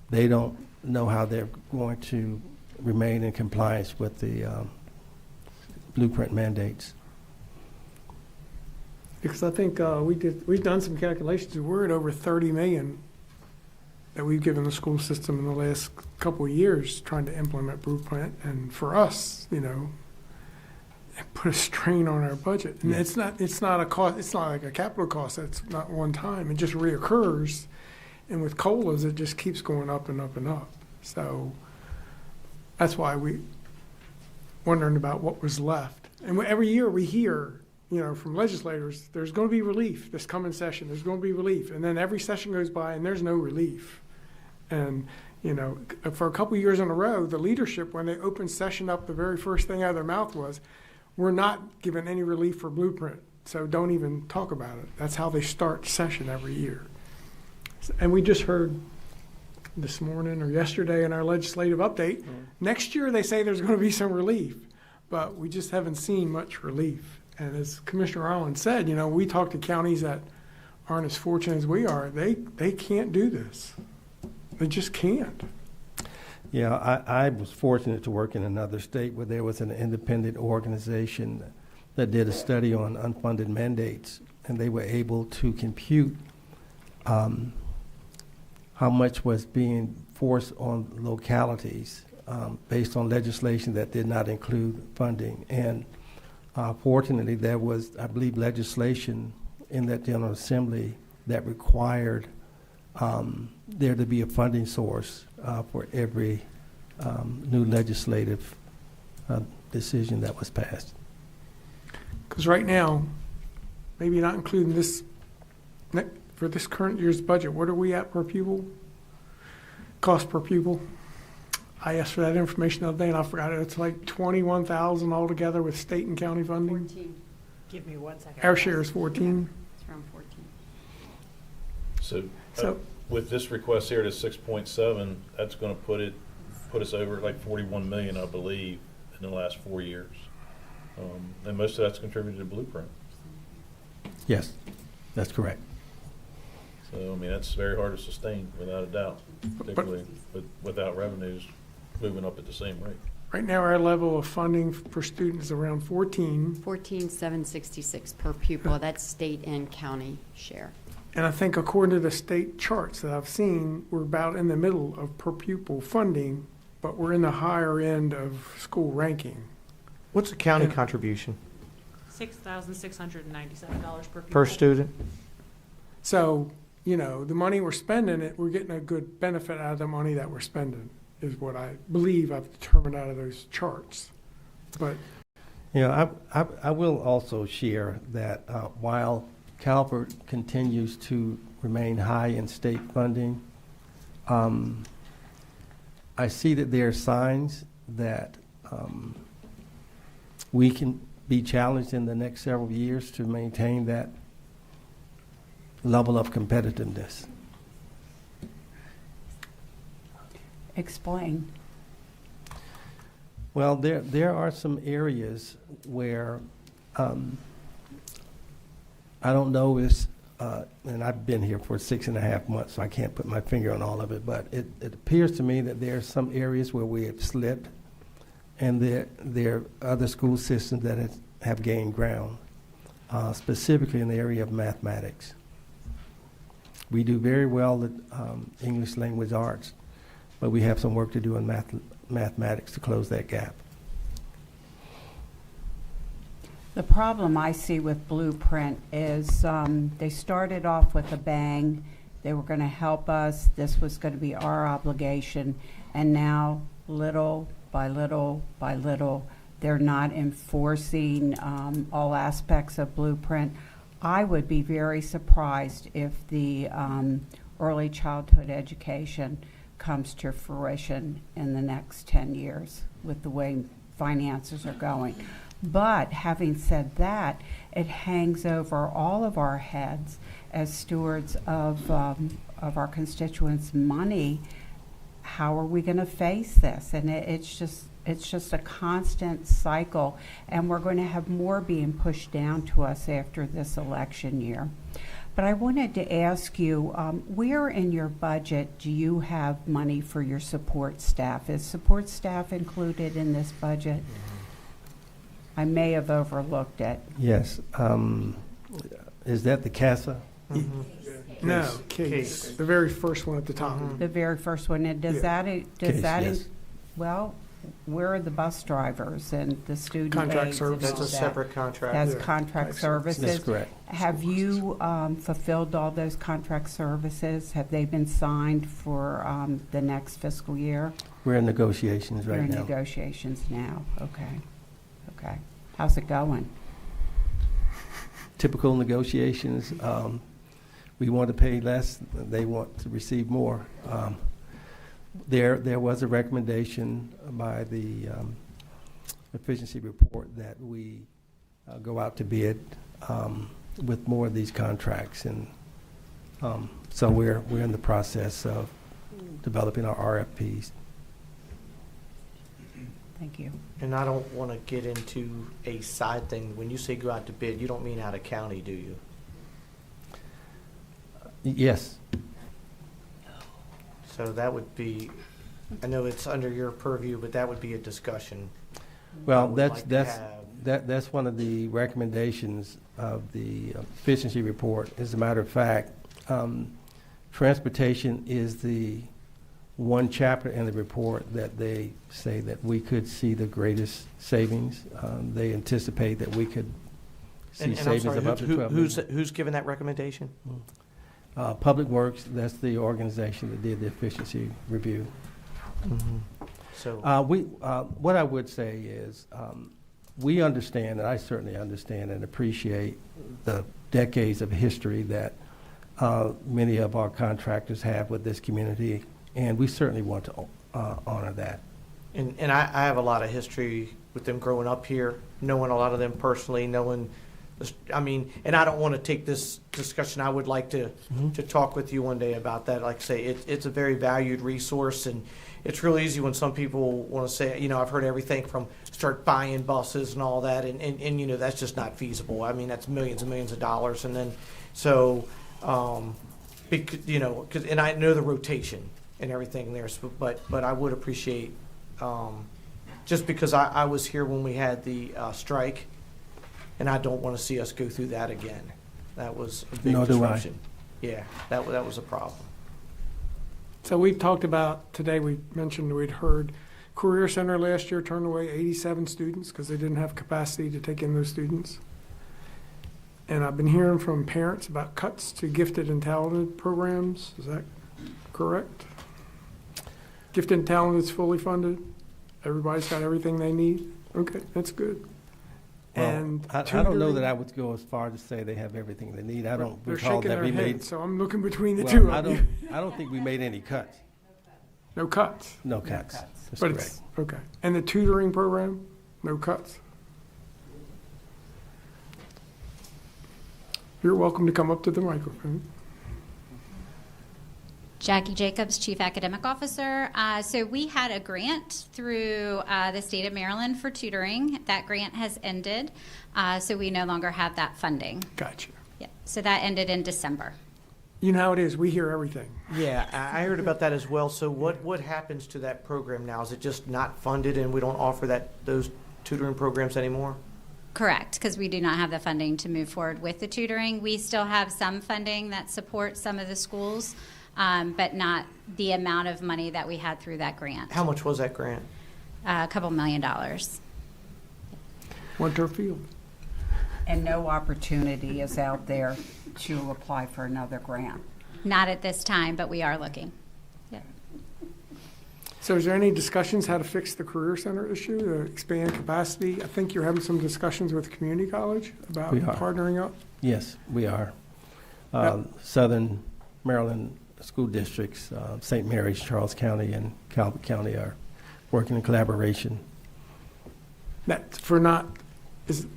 they don't know how they're going to remain in compliance with the blueprint mandates. Because I think we've done some calculations. We're at over 30 million that we've given the school system in the last couple of years trying to implement blueprint, and for us, it put a strain on our budget. And it's not a cost. It's not like a capital cost. That's not one time. It just reoccurs, and with COLAs, it just keeps going up and up and up. So that's why we wondering about what was left. And every year we hear, from legislators, there's going to be relief this coming session. There's going to be relief, and then every session goes by and there's no relief. And for a couple of years in a row, the leadership, when they opened session up, the very first thing out of their mouth was, "We're not giving any relief for blueprint, so don't even talk about it." That's how they start session every year. And we just heard this morning or yesterday in our legislative update, next year they say there's going to be some relief, but we just haven't seen much relief. And as Commissioner Arlen said, we talk to counties that aren't as fortunate as we are. They can't do this. They just can't. Yeah, I was fortunate to work in another state where there was an independent organization that did a study on unfunded mandates, and they were able to compute how much was being forced on localities based on legislation that did not include funding. And fortunately, there was, I believe, legislation in that General Assembly that required there to be a funding source for every new legislative decision that was passed. Because right now, maybe not including this, for this current year's budget, what are we at per pupil? Cost per pupil? I asked for that information the other day and I forgot it. It's like $21,000 altogether with state and county funding. 14. Give me 1 second. Our share is 14. It's around 14. So with this request here to 6.7, that's going to put us over like 41 million, I believe, in the last 4 years. And most of that's contributed to Blueprint. Yes, that's correct. So, I mean, that's very hard to sustain, without a doubt, particularly without revenues moving up at the same rate. Right now, our level of funding per student is around 14. 14,766 per pupil. That's state and county share. And I think according to the state charts that I've seen, we're about in the middle of per pupil funding, but we're in the higher end of school ranking. What's the county Yeah. contribution $6,697 per pupil. per student? So, you know, the money we're spending, we're getting a good benefit out of the money that we're spending, is what I believe I've determined out of those charts. But You know, I will also share that while Calvert continues to remain high in state funding, I see that there are signs that we can be challenged in the next several years to maintain that level of competitiveness. Explain. Well, there are some areas where I don't know is, and I've been here for 6.5 months, so I can't put my finger on all of it, but it appears to me that there are some areas where we have slipped, and there are other school systems that have gained ground, specifically in the area of mathematics. We do very well at English language arts, but we have some work to do in mathematics to close that gap. The problem I see with Blueprint is they started off with a bang. They were going to help us. This was going to be our obligation. And now, little by little by little, they're not enforcing all aspects of Blueprint. I would be very surprised if the early childhood education comes to fruition in the next 10 years with the way finances are going. But having said that, it hangs over all of our heads as stewards of our constituents' money. How are we going to face this? And it's just a constant cycle, and we're going to have more being pushed down to us after this election year. But I wanted to ask you, where in your budget do you have money for your support staff? Is support staff included in this budget? I may have overlooked it. Yes. Is that the CASA? no, case, the very first one at the top. The very first one, and does Yeah. Yes. Well, where are the bus drivers and the student Contract aides and services. all That's a that? separate contract. That's Yeah. contract That's services. correct. Have you fulfilled all those contract services? Have they been signed for the next fiscal year? We're in negotiations You're right in now. negotiations now. Okay. Okay. How's it going? Typical negotiations. We want to pay less, they want to receive more. There was a recommendation by the efficiency report that we go out to bid with more of these contracts, and so we're in the process of developing our RFPs. Thank you. And I don't want to get into a side thing. When you say go out to bid, you don't mean out of county, do you? Yes. So that would be, I know it's under your purview, but that would be a discussion. I Well, would that's like to that's have. that's one of the recommendations of the efficiency report. As a matter of fact, transportation is the one chapter in the report that they say that we could see the greatest savings. They anticipate that we could see And I'm savings sorry, of up to $12 million. who's given that recommendation? Public Works, that's the organization that did the efficiency review. So, What I would say is, we understand, and I certainly understand and appreciate the decades of history that many of our contractors have with this community, and we certainly want to honor that. and I have a lot of history with them growing up here, knowing a lot of them personally, knowing, I mean, and I don't want to take this discussion. I would like to talk with you one day about that. Like I say, it's a very valued resource, and it's real easy when some people want to say, you know, I've heard everything from start buying buses and all that, and you know, that's just not feasible. I mean, that's millions and millions of dollars, and then so You know, and I know the rotation and everything there, but I would appreciate, just because I was here when we had the strike, and I don't want to see us go through that again. That was a big Nor do I. disruption. Yeah, that was a problem. So we've talked about, today we mentioned we'd heard Career Center last year turned away 87 students because they didn't have capacity to take in those students. And I've been hearing from parents about cuts to gifted and talented programs. Is that correct? Gifted and talented is fully funded? Everybody's got everything they need? Okay, that's good. Well, And I don't know tutoring- that I would go as far to say they have everything they need. I don't They're recall shaking that their we made. heads, so I'm looking between the Well, two I of you. don't think we made any cuts. No cuts. No cuts. That's But correct. it's, okay. And the tutoring program, no cuts? You're welcome to come up to the microphone. Jackie Jacobs, Chief Academic Officer. So we had a grant through the state of Maryland for tutoring. That grant has ended, so we no longer have that funding. Gotcha. Yeah. So that ended in December. You know how it is, we hear everything. Yeah, I heard about that as well. So what happens to that program now? Is it just not funded and we don't offer those tutoring programs anymore? Correct, because we do not have the funding to move forward with the tutoring. We still have some funding that supports some of the schools, but not the amount of money that we had through that grant. How much was that grant? A couple $1 million. Winter Field. And no opportunity is out there to apply for another grant. Not at this time, but we are looking. Yeah. So is there any discussions how to fix the Career Center issue, to expand capacity? I think you're having some discussions with community college about We are. partnering up. Yes, we are. Yep. Southern Maryland school districts, St. Mary's, Charles County, and Calvert County are working in collaboration. That for not, is it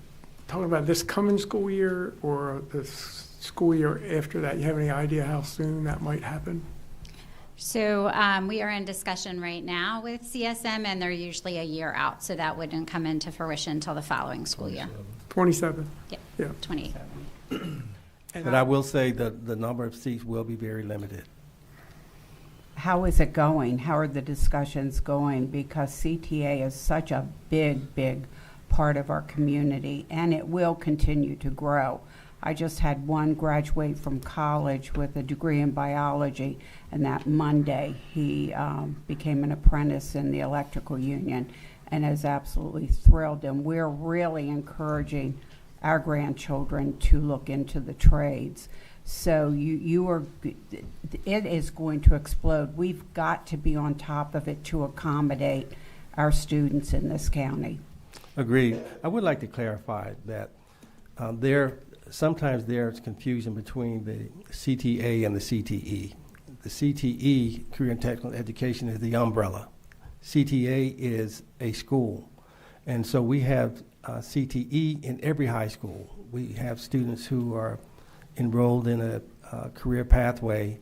talking about this coming school year or the school year after that? You have any idea how soon that might happen? So we are in discussion right now with CSM, and they're usually a year out, so that wouldn't come into fruition until the following school year. 27. Yeah, Yeah. 28. But I will say that the number of seats will be very limited. How is it going? How are the discussions going? Because CTA is such a big, big part of our community, and it will continue to grow. I just had one graduate from college with a degree in biology, and that Monday he became an apprentice in the electrical union and is absolutely thrilled. And we're really encouraging our grandchildren to look into the trades. So it is going to explode. We've got to be on top of it to accommodate our students in this county. Agreed. I would like to clarify that sometimes there's confusion between the CTA and the CTE. The CTE, Career and Technical Education, is the umbrella. CTA is a school. And so we have CTE in every high school. We have students who are enrolled in a career pathway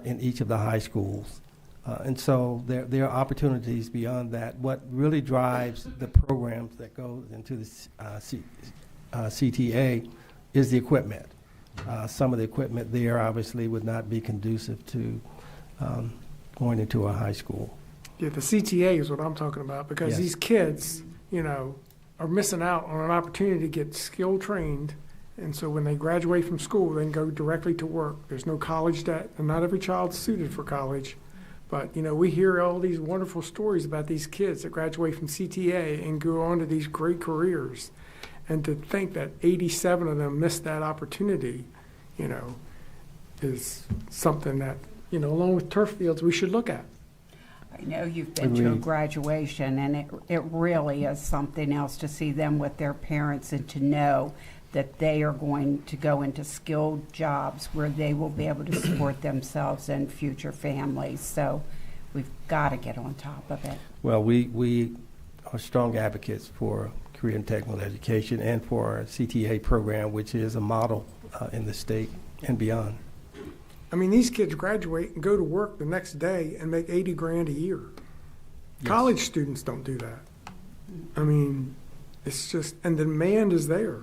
in each of the high schools. And so there are opportunities beyond that. What really drives the programs that go into the CTA is the equipment. Some of the equipment there obviously would not be conducive to going into a high school. Yeah, the CTA is what I'm talking about, because Yes. these kids, are missing out on an opportunity to get skill trained. And so when they graduate from school, they can go directly to work. There's no college debt, and not every child's suited for college. But, we hear all these wonderful stories about these kids that graduate from CTA and go on to these great careers. And to think that 87 of them missed that opportunity, is something that, along with turf fields, we should look at. I know you've been to a Agreed. graduation, and it really is something else to see them with their parents and to know that they are going to go into skilled jobs where they will be able to support themselves and future families. So we've got to get on top of it. Well, we are strong advocates for career and technical education and for our CTA program, which is a model in the state and beyond. I mean, these kids graduate and go to work the next day and make 80 grand a year. Yes. College students don't do that. I mean, it's just, and the demand is there.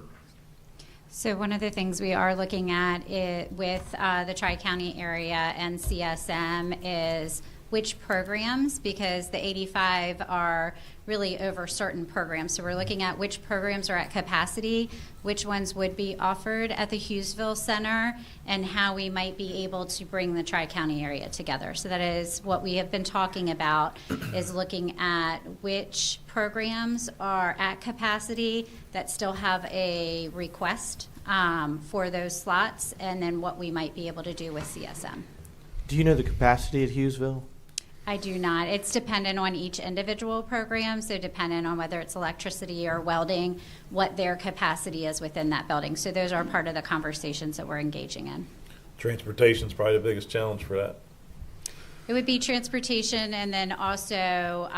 So one of the things we are looking at with the Tri-County area and CSM is which programs, because the 85 are really over certain programs. So we're looking at which programs are at capacity, which ones would be offered at the Hughesville Center, and how we might be able to bring the Tri-County area together. So that is what we have been talking about, is looking at which programs are at capacity that still have a request for those slots, and then what we might be able to do with CSM. Do you know the capacity at Hughesville? I do not. It's dependent on each individual program, so dependent on whether it's electricity or welding, what their capacity is within that building. So those are part of the conversations that we're engaging in. Transportation's probably the biggest challenge for that. It would be transportation, and then also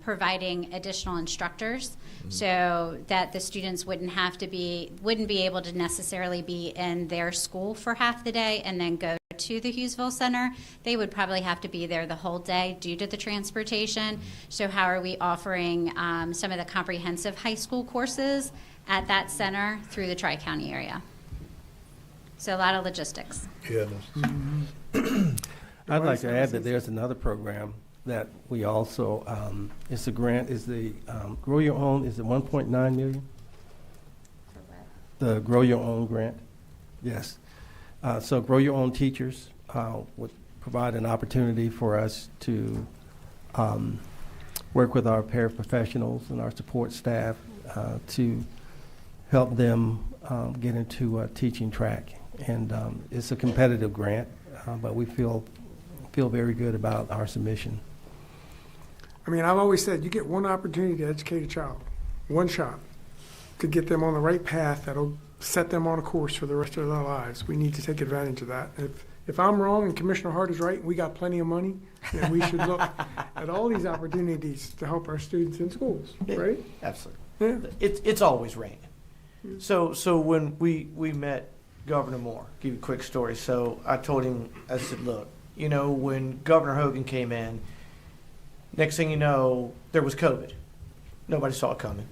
providing additional instructors, so that the students wouldn't be able to necessarily be in their school for half the day and then go to the Hughesville Center. They would probably have to be there the whole day due to the transportation. So how are we offering some of the comprehensive high school courses at that center through the Tri-County area? So a lot of logistics. Yeah. I'd like to add that there's another program that we also, it's a grant, is the Grow Your Own, is it 1.9 million? The Grow Your Own grant, yes. So Grow Your Own Teachers would provide an opportunity for us to work with our paraprofessionals and our support staff to help them get into a teaching track. And it's a competitive grant, but we feel very good about our submission. I mean, I've always said you get one opportunity to educate a child, one shot, to get them on the right path that'll set them on a course for the rest of their lives. We need to take advantage of that. If I'm wrong and Commissioner Hart is right, and we got plenty of money, then we should look at all these opportunities to help our students in schools, right? Absolutely. Yeah. It's always raining. So when we met Governor Moore, give you a quick story. So I told him, I said, look, you know, when Governor Hogan came in, next thing you know, there was COVID. Nobody saw it coming.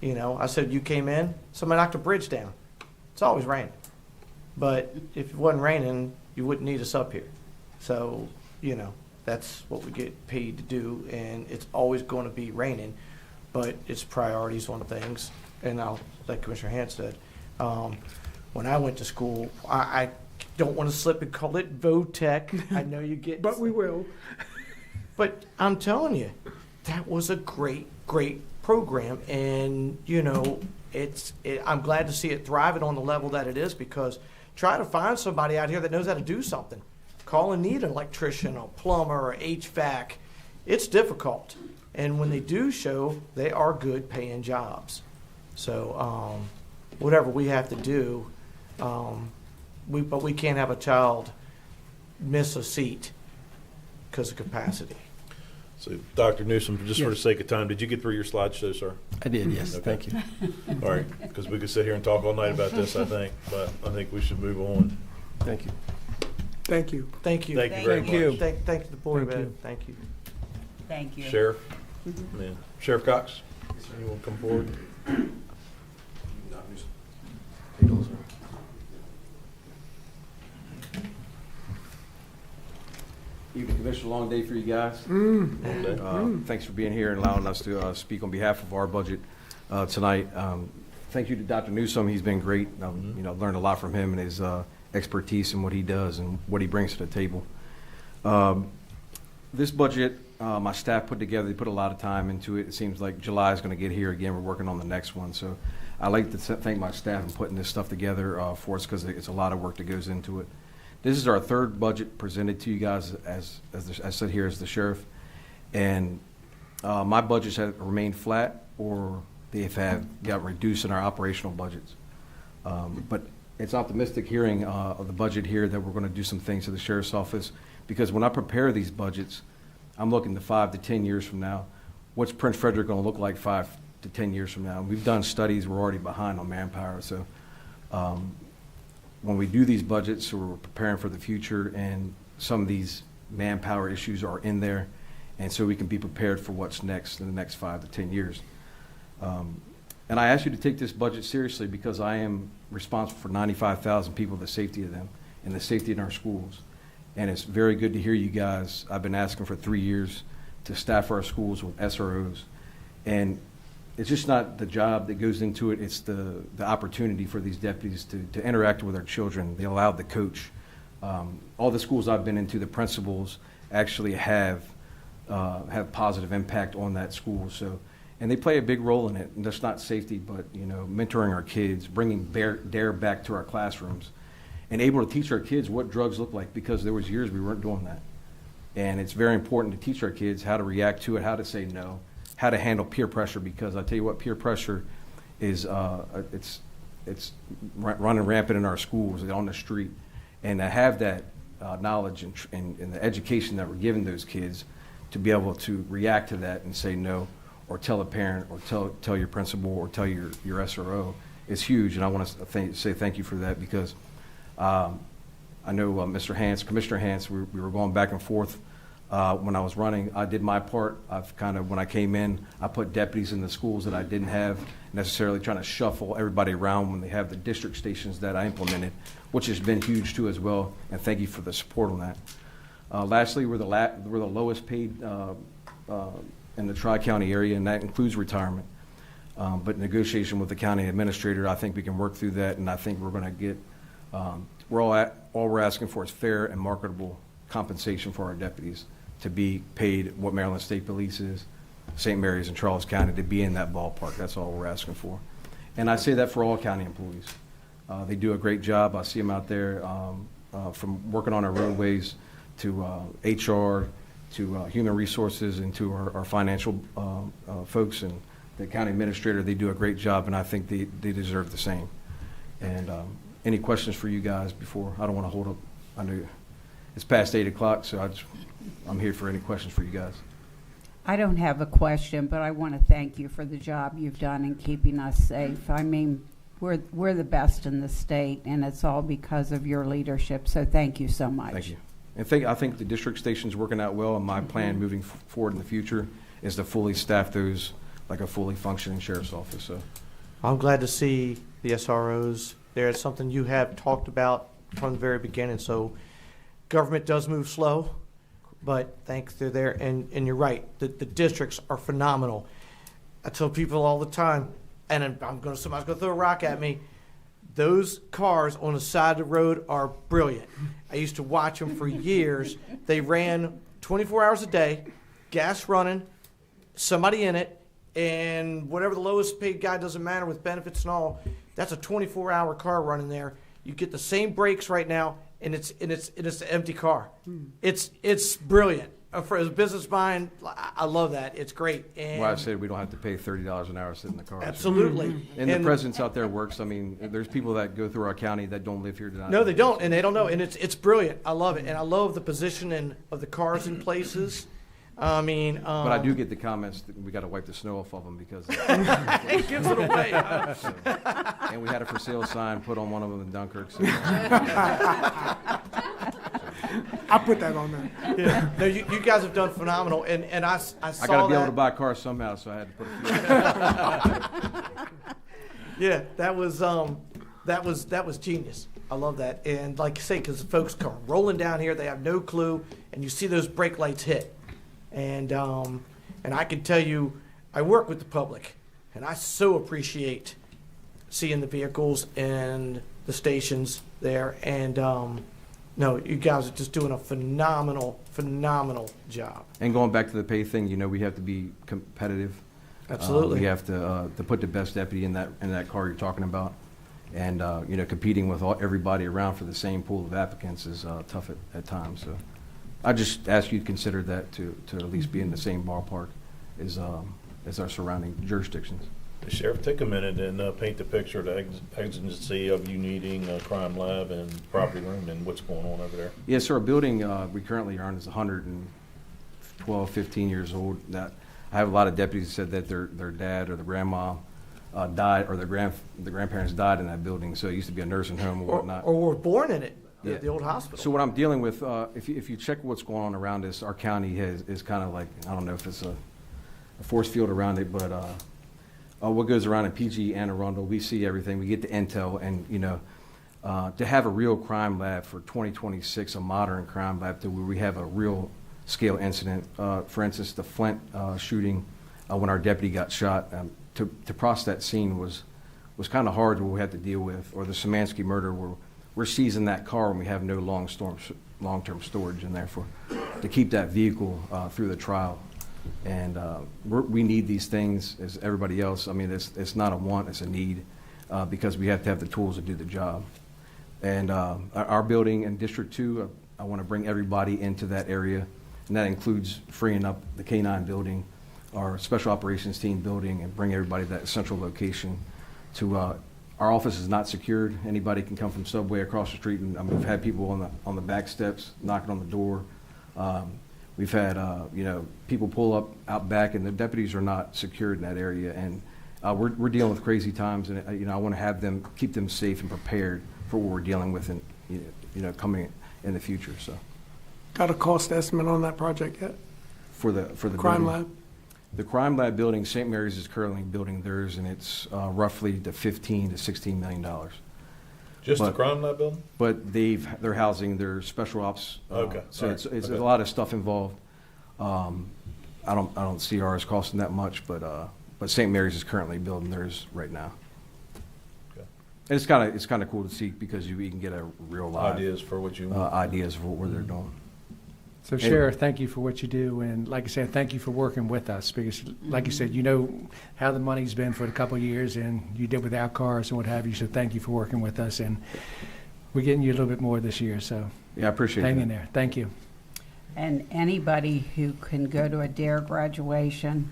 You know, I said, you came in, somebody knocked a bridge down. It's always raining. But if it wasn't raining, you wouldn't need us up here. So, you know, that's what we get paid to do, and it's always going to be raining, but it's priorities on things. And I'll, like Commissioner Hand said, when I went to school, I don't want to slip and call it VOTEC. I know you get... But we will. But I'm telling you, that was a great program, and you know, I'm glad to see it thriving on the level that it is, because try to find somebody out here that knows how to do something. Call and need an electrician, a plumber, or HVAC. It's difficult, and when they do show, they are good paying jobs. So whatever we have to do, but we can't have a child miss a seat because of capacity. So, Dr. Newsom, just for Yes. the sake of time, did you get through your slideshow, sir? I did, yes, Okay. thank you. All right, because we could sit here and talk all night about this, I think, but I think we should move on. Thank you. Thank you. Thank you. Thank you very Thank you. much. Thank the Board of Thank Ed. you. Thank you. Thank you. Sheriff? Yeah. Sheriff Cox? You want to come forward? Evening, Commissioner. Long day for you guys. Thanks for being here and allowing us to speak on behalf of our budget tonight. Thank you to Dr. Newsom. He's been great. You know, learned a lot from him and his expertise in what he does and what he brings to the table. This budget, my staff put together. They put a lot of time into it. It seems like July is going to get here again. We're working on the next one. So I'd like to thank my staff in putting this stuff together for us, because it's a lot of work that goes into it. This is our third budget presented to you guys as I said here as the sheriff, and my budgets have remained flat, or they have got reduced in our operational budgets. But it's optimistic hearing of the budget here that we're going to do some things to the sheriff's office, because when I prepare these budgets, I'm looking to 5 to 10 years from now. What's Prince Frederick going to look like 5 to 10 years from now? We've done studies. We're already behind on manpower, so. When we do these budgets, we're preparing for the future, and some of these manpower issues are in there, and so we can be prepared for what's next in the next 5 to 10 years. And I ask you to take this budget seriously because I am responsible for 95,000 people, the safety of them, and the safety in our schools. And it's very good to hear you guys. I've been asking for 3 years to staff our schools with SROs. And it's just not the job that goes into it, it's the opportunity for these deputies to interact with our children. They allow the coach. All the schools I've been into, the principals actually have positive impact on that school. So, and they play a big role in it. And that's not safety, but mentoring our kids, bringing DARE back to our classrooms, and able to teach our kids what drugs look like, because there was years we weren't doing that. And it's very important to teach our kids how to react to it, how to say no, how to handle peer pressure, because I tell you what, peer pressure is it's running rampant in our schools, on the street. And to have that knowledge and the education that we're giving those kids to be able to react to that and say no, or tell a parent, or tell your principal, or tell your SRO is huge. And I want to say thank you for that, because I know Mr. Hance, Commissioner Hance, we were going back and forth when I was running. I did my part. When I came in, I put deputies in the schools that I didn't have, necessarily trying to shuffle everybody around when they have the district stations that I implemented, which has been huge too as well. And thank you for the support on that. Lastly, we're the lowest paid in the Tri-County area, and that includes retirement. But negotiation with the county administrator, I think we can work through that, and I think we're going to get. All we're asking for is fair and marketable compensation for our deputies to be paid what Maryland State Police is, St. Mary's, and Charles County, to be in that ballpark. That's all we're asking for. And I say that for all county employees. They do a great job. I see them out there from working on our roadways to HR, to human resources, and to our financial folks and the county administrator. They do a great job, and I think they deserve the same. And any questions for you guys before? I don't want to hold up. I know it's past 8 o'clock, so I'm here for any questions for you guys. I don't have a question, but I want to thank you for the job you've done in keeping us safe. I mean, we're the best in the state, and it's all because of your leadership. So thank you so much. Thank you. And I think the district station's working out well, and my plan moving forward in the future is to fully staff those like a fully functioning sheriff's office. So I'm glad to see the SROs there. It's something you have talked about from the very beginning. So government does move slow, but thanks, they're there. And you're right, the districts are phenomenal. I tell people all the time, and somebody's going to throw a rock at me, those cars on the side of the road are brilliant. I used to watch them for years. They ran 24 hours a day, gas running, somebody in it, and whatever the lowest paid guy, doesn't matter, with benefits and all, that's a 24-hour car running there. You get the same brakes right now, and it's an empty car. It's brilliant. For a business mind, I love that. It's great. And well, I said we don't have to pay $30 an hour to sit in the car. Absolutely. And the presence out there works. I mean, there's people that go through our county that don't live here tonight. No, they don't, and they don't know. And it's brilliant. I love it, and I love the positioning of the cars in places. I mean, but I do get the comments that we got to wipe the snow off of them because it gives it away. So, and we had a for sale sign put on one of them in Dunkirk. So. I put that on there. Yeah. No, you guys have done phenomenal, and I saw that. I got to be able to buy a car somehow, so I had to put a few. Yeah, that was genius. I love that, and like you say, because the folks come rolling down here, they have no clue, and you see those brake lights hit, and I can tell you, I work with the public, and I so appreciate seeing the vehicles and the stations there, and no, you guys are just doing a phenomenal job. And going back to the pay thing, we have to be competitive. Absolutely. We have to put the best deputy in that car you're talking about, and competing with everybody around for the same pool of applicants is tough at times. So, I just ask you to consider that to at least be in the same ballpark as our surrounding jurisdictions. Sheriff, take a minute and paint the picture of the exigency of you needing a crime lab and property room and what's going on over there. Yes, sir. Our building we currently are in is 112, 15 years old. That I have a lot of deputies that said that their dad or their grandma died, or their grandparents died in that building. So it used to be a nursing home or whatnot. Or were born in it, yeah. The old hospital. So what I'm dealing with, if you check what's going on around us, our county is kind of like, I don't know if it's a force field around it, but what goes around in PG and Arundel. We see everything. We get the intel, and to have a real crime lab for 2026, a modern crime lab to where we have a real scale incident. For instance, the Flint shooting, when our deputy got shot, to process that scene was kind of hard. What we had to deal with, or the Szymanski murder, where we're seizing that car and we have no long-term storage in there to keep that vehicle through the trial. And we need these things as everybody else. I mean, it's not a want, it's a need, because we have to have the tools to do the job. And our building in District 2, I want to bring everybody into that area, and that includes freeing up the K-9 building, our Special Operations Team building, and bring everybody to that central location. Our office is not secured. Anybody can come from Subway across the street, and we've had people on the back steps knocking on the door. We've had people pull up out back, and the deputies are not secured in that area. And we're dealing with crazy times, and I want to have them keep them safe and prepared for what we're dealing with, in coming in the future. So, Got a cost estimate on that project yet? For the Crime building. lab? The crime lab building, St. Mary's is currently building theirs, and it's roughly to $15 to $16 million. Just the But- crime lab building? But they're housing their special ops. Okay. So All right. it's Okay. a lot of stuff involved. I don't see ours costing that much, but St. Mary's is currently building theirs right now. Okay. And it's kind of cool to see, because we can get a real live Ideas for what you want. ideas for what they're doing. So Sheriff, thank you for what you do, and like I said, thank you for working with us, because like you said, you know how the money's been for a couple of years, and you did without cars and what have you, so thank you for working with us, and we're getting you a little bit more this year, so Yeah, I appreciate hang that. in there. Thank you. And anybody who can go to a DARE graduation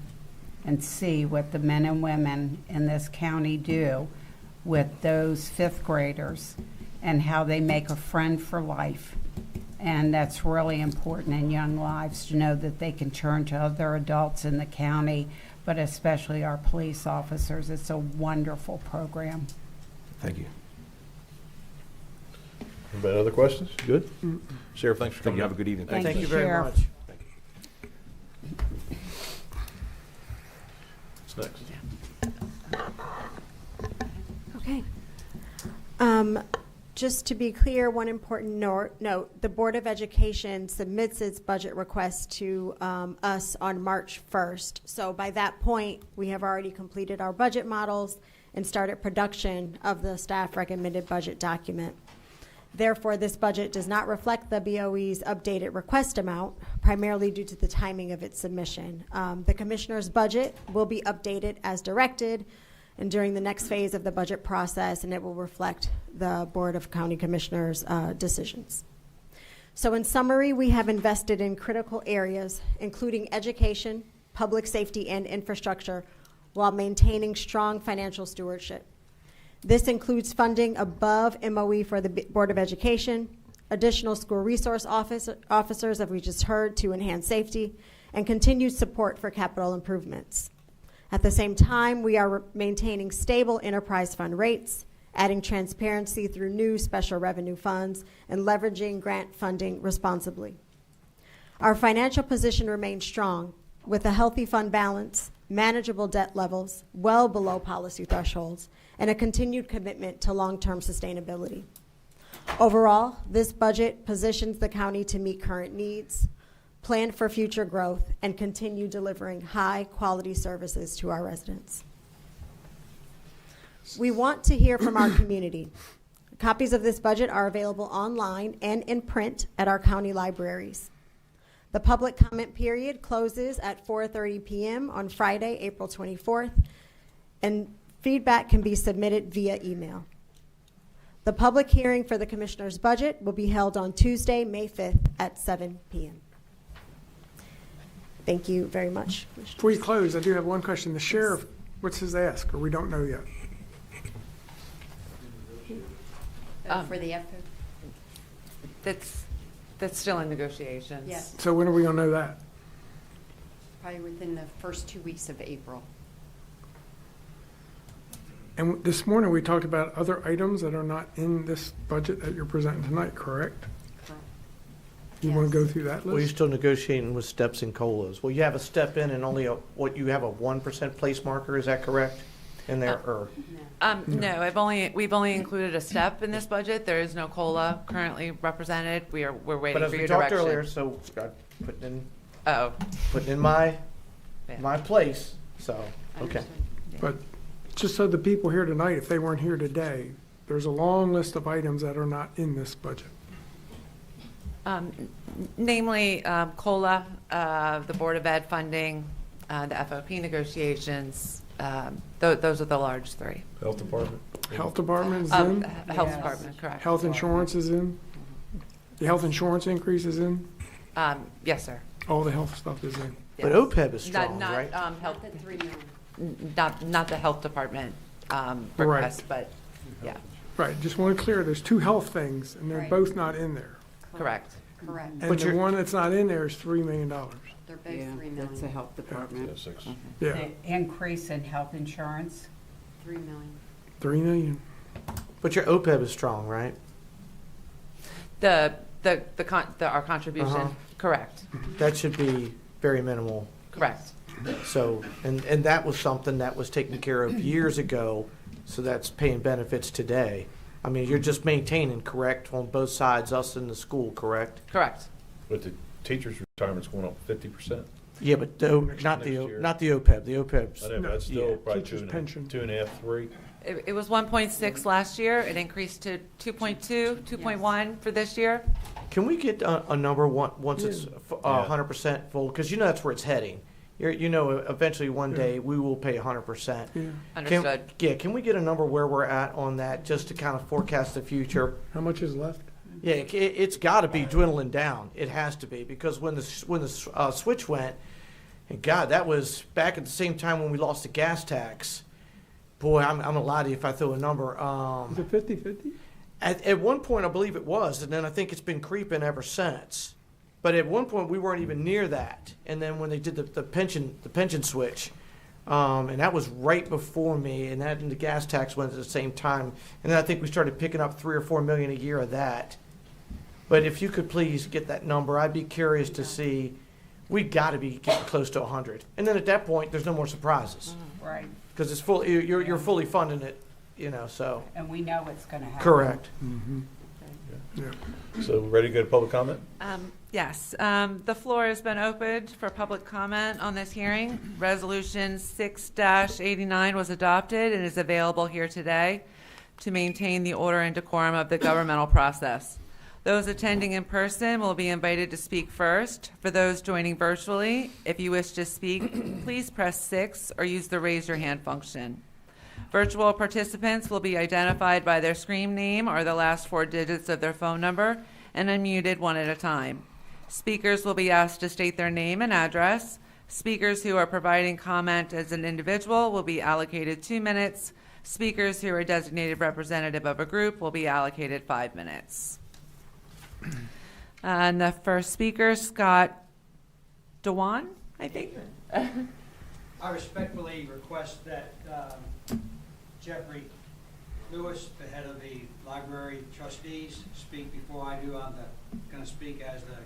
and see what the men and women in this county do with those fifth graders and how they make a friend for life. And that's really important in young lives, to know that they can turn to other adults in the county, but especially our police officers. It's a wonderful program. Thank you. Anybody other questions? Good? Sheriff, thanks for Thank coming. you. Have a good evening. Thank Thank you, you very Sheriff. much. What's next? Okay. Just to be clear, one important note, the Board of Education submits its budget request to us on March 1st. So by that point, we have already completed our budget models and started production of the staff recommended budget document. Therefore, this budget does not reflect the BOE's updated request amount, primarily due to the timing of its submission. The Commissioner's budget will be updated as directed and during the next phase of the budget process, and it will reflect the Board of County Commissioners' decisions. So in summary, we have invested in critical areas, including education, public safety, and infrastructure, while maintaining strong financial stewardship. This includes funding above MOE for the Board of Education, additional school resource officers, as we just heard, to enhance safety, and continued support for capital improvements. At the same time, we are maintaining stable enterprise fund rates, adding transparency through new special revenue funds, and leveraging grant funding responsibly. Our financial position remains strong, with a healthy fund balance, manageable debt levels, well below policy thresholds, and a continued commitment to long-term sustainability. Overall, this budget positions the county to meet current needs, plan for future growth, and continue delivering high-quality services to our residents. We want to hear from our community. Copies of this budget are available online and in print at our county libraries. The public comment period closes at 4:30 p.m. on Friday, April 24th, and feedback can be submitted via email. The public hearing for the Commissioner's budget will be held on Tuesday, May 5th at 7 p.m. Thank you very much. Before you close, I do have one question. The sheriff, what's his ask, or we don't know yet? For the FO? That's still in negotiations. Yes, So when are we gonna know that? probably within the first 2 weeks of April. And this morning, we talked about other items that are not in this budget that you're presenting tonight, correct? You wanna Yes. go through that Well, you're list? still negotiating with steps and COLAs. Well, you have a step in and only you have a 1% place marker, is that correct? in there, or? No, we've only included a step in this budget. There is no COLA currently represented. We're waiting But as for we your talked direction. earlier, so Scott, putting Oh, in my Yeah. place, so, okay. But just so the people here tonight, if they weren't here today, there's a long list of items that are not in this budget. namely COLA, the Board of Ed funding, the FOP negotiations. Those are the large three. Health Department. Health Department is Health in, Department, correct. health insurance is in, the health insurance increase is in, Yes, sir. all the health stuff is in. But Yes. OPEB is strong, Not, right? health, not the Health Department request, but, yeah, Right, just want to clear, there's two health things, and they're Right. both not in there. correct. Correct. And But the you're- one that's not in there is $3 million. They're both Yeah, 3 that's the million. health department. Yeah, 6. Yeah, The increase in health insurance, 3 million. 3 million. But your OPEB is strong, right? Our contribution, Uh-huh. correct, That should be very minimal. correct. So, and that was something that was taken care of years ago, so that's paying benefits today. I mean, you're just maintaining, correct, on both sides, us and the school, correct? Correct. But the teachers' retirement's going up 50%. Yeah, but not Next year. the OPEB. The OPEB's, I know, but that's Yeah. still probably Teachers' 2.5, pension. 2.5, 3. It was 1.6 last year. It increased to 2.2, 2.1 for this year. can we get a number once it's Yeah. 100% full? Because you know that's where it's heading. Eventually one day we will pay 100%. Yeah. Understood. Can we get a number where we're at on that, just to kind of forecast the future? How much is left? Yeah, it's got to be dwindling down. It has to be, because when the switch went, and God, that was back at the same time when we lost the gas tax. Boy, I'm gonna lie to you if I throw a number. Is it 50/50? At one point, I believe it was, and then I think it's been creeping ever since. But at one point, we weren't even near that. And then when they did the pension switch, and that was right before me, and the gas tax went at the same time. And then I think we started picking up 3 or 4 million a year of that. But if you could please get that number, I'd be curious to see. We got to be getting close to 100, and then at that point, there's no more surprises, right, because it's full. You're fully funding it, So and we know it's gonna happen. correct. Mm-hmm. Yeah. So ready to go to public comment? Yes, the floor has been opened for public comment on this hearing. Resolution 6-89 was adopted and is available here today to maintain the order and decorum of the governmental process. Those attending in person will be invited to speak first. For those joining virtually, if you wish to speak, please press 6 or use the raise your hand function. Virtual participants will be identified by their screen name or the last 4 digits of their phone number and unmuted one at a time. Speakers will be asked to state their name and address. Speakers who are providing comment as an individual will be allocated 2 minutes. Speakers who are a designated representative of a group will be allocated 5 minutes. And the first speaker, Scott Dewan, I think. I respectfully request that Jeffrey Lewis, the head of the library trustees, speak before I do. I'm going to speak as the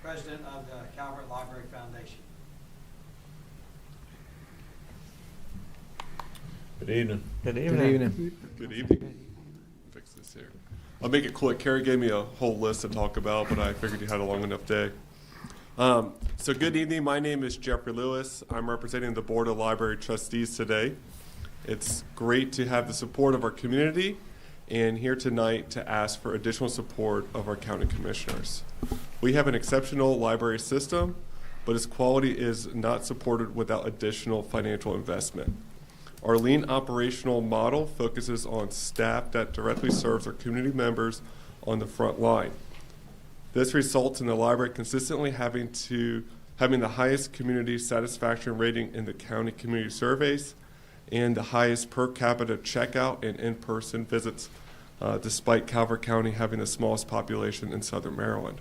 president of the Calvert Library Foundation. Good evening. Good Good evening. evening. Good evening. Fix this here. I'll make it quick. Carrie gave me a whole list to talk about, but I figured you had a long enough day. So good evening. My name is Jeffrey Lewis. I'm representing the Board of Library Trustees today. It's great to have the support of our community and here tonight to ask for additional support of our county commissioners. We have an exceptional library system, but its quality is not supported without additional financial investment. Our lean operational model focuses on staff that directly serves our community members on the front line. This results in the library consistently having the highest community satisfaction rating in the county community surveys and the highest per capita checkout and in-person visits, despite Calvert County having the smallest population in Southern Maryland.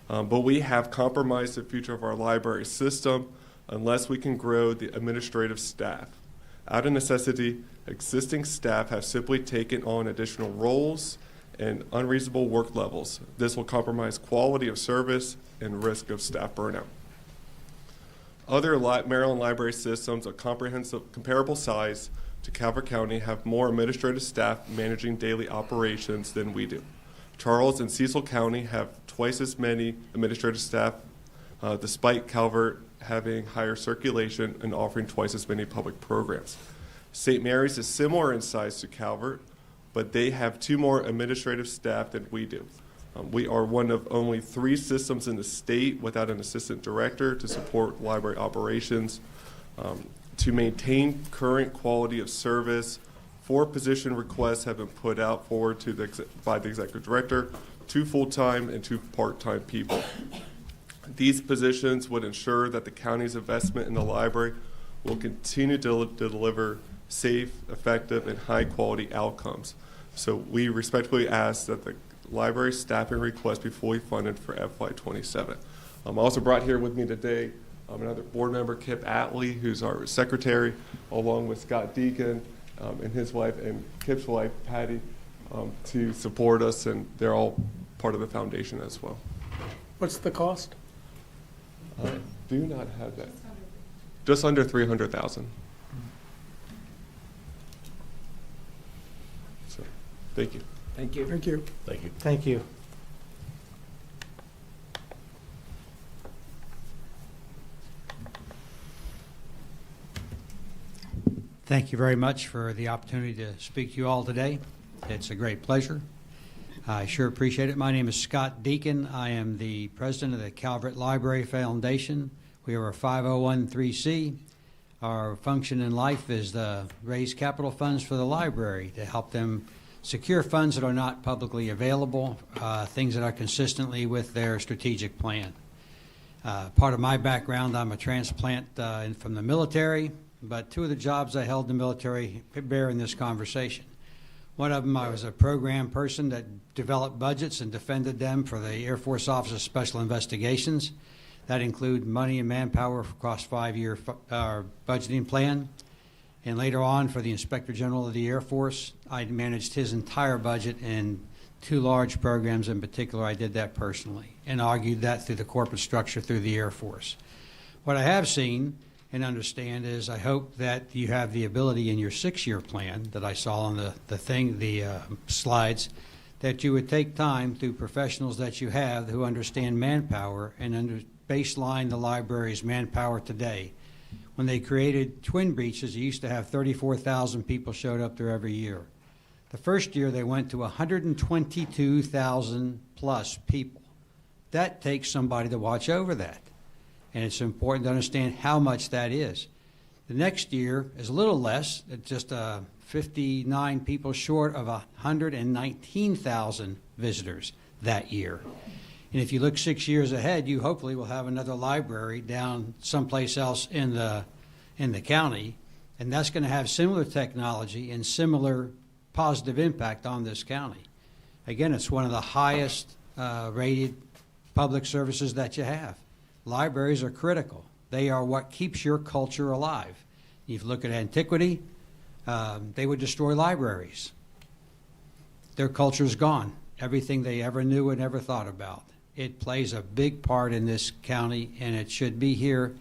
But we have compromised the future of our library system unless we can grow the administrative staff. Out of necessity, existing staff have simply taken on additional roles and unreasonable work levels. This will compromise quality of service and risk of staff burnout. Other Maryland library systems of comparable size to Calvert County have more administrative staff managing daily operations than we do. Charles and Cecil County have twice as many administrative staff, despite Calvert having higher circulation and offering twice as many public programs. St. Mary's is similar in size to Calvert, but they have 2 more administrative staff than we do. We are one of only 3 systems in the state without an assistant director to support library operations. To maintain current quality of service, 4 position requests have been put out forward by the executive director, 2 full-time and 2 part-time people. These positions would ensure that the county's investment in the library will continue to deliver safe, effective, and high-quality outcomes. So we respectfully ask that the library staffing request be fully funded for FY27. I also brought here with me today another board member, Kip Atlee, who's our secretary, along with Scott Deacon and his wife and Kip's wife, Patty, to support us, and they're all part of the foundation as well. What's the cost? I do not have that. Just under 300,000. So, thank you. Thank you. Thank you. Thank you. Thank you. Thank you very much for the opportunity to speak to you all today. It's a great pleasure. I sure appreciate it. My name is Scott Deacon. I am the president of the Calvert Library Foundation. We are a 501(c)(3). Our function in life is to raise capital funds for the library to help them secure funds that are not publicly available, things that are consistently with their strategic plan. Part of my background, I'm a transplant from the military, but 2 of the jobs I held in the military bear in this conversation. One of them, I was a program person that developed budgets and defended them for the Air Force Office of Special Investigations. That include money and manpower across 5-year budgeting plan. And later on, for the Inspector General of the Air Force, I managed his entire budget, and 2 large programs in particular, I did that personally and argued that through the corporate structure through the Air Force. What I have seen and understand is I hope that you have the ability in your 6-year plan that I saw on the slides, that you would take time through professionals that you have who understand manpower and baseline the library's manpower today. When they created Twin Breaches, it used to have 34,000 people showed up there every year. The first year they went to 122,000 plus people. That takes somebody to watch over that. And it's important to understand how much that is. The next year is a little less, it's just 59 people short of 119,000 visitors that year. And if you look 6 years ahead, you hopefully will have another library down someplace else in the county, and that's going to have similar technology and similar positive impact on this county. Again, it's one of the highest rated public services that you have. Libraries are critical. They are what keeps your culture alive. If you look at antiquity, they would destroy libraries. Their culture is gone. Everything they ever knew and ever thought about. It plays a big part in this county, and it should be here.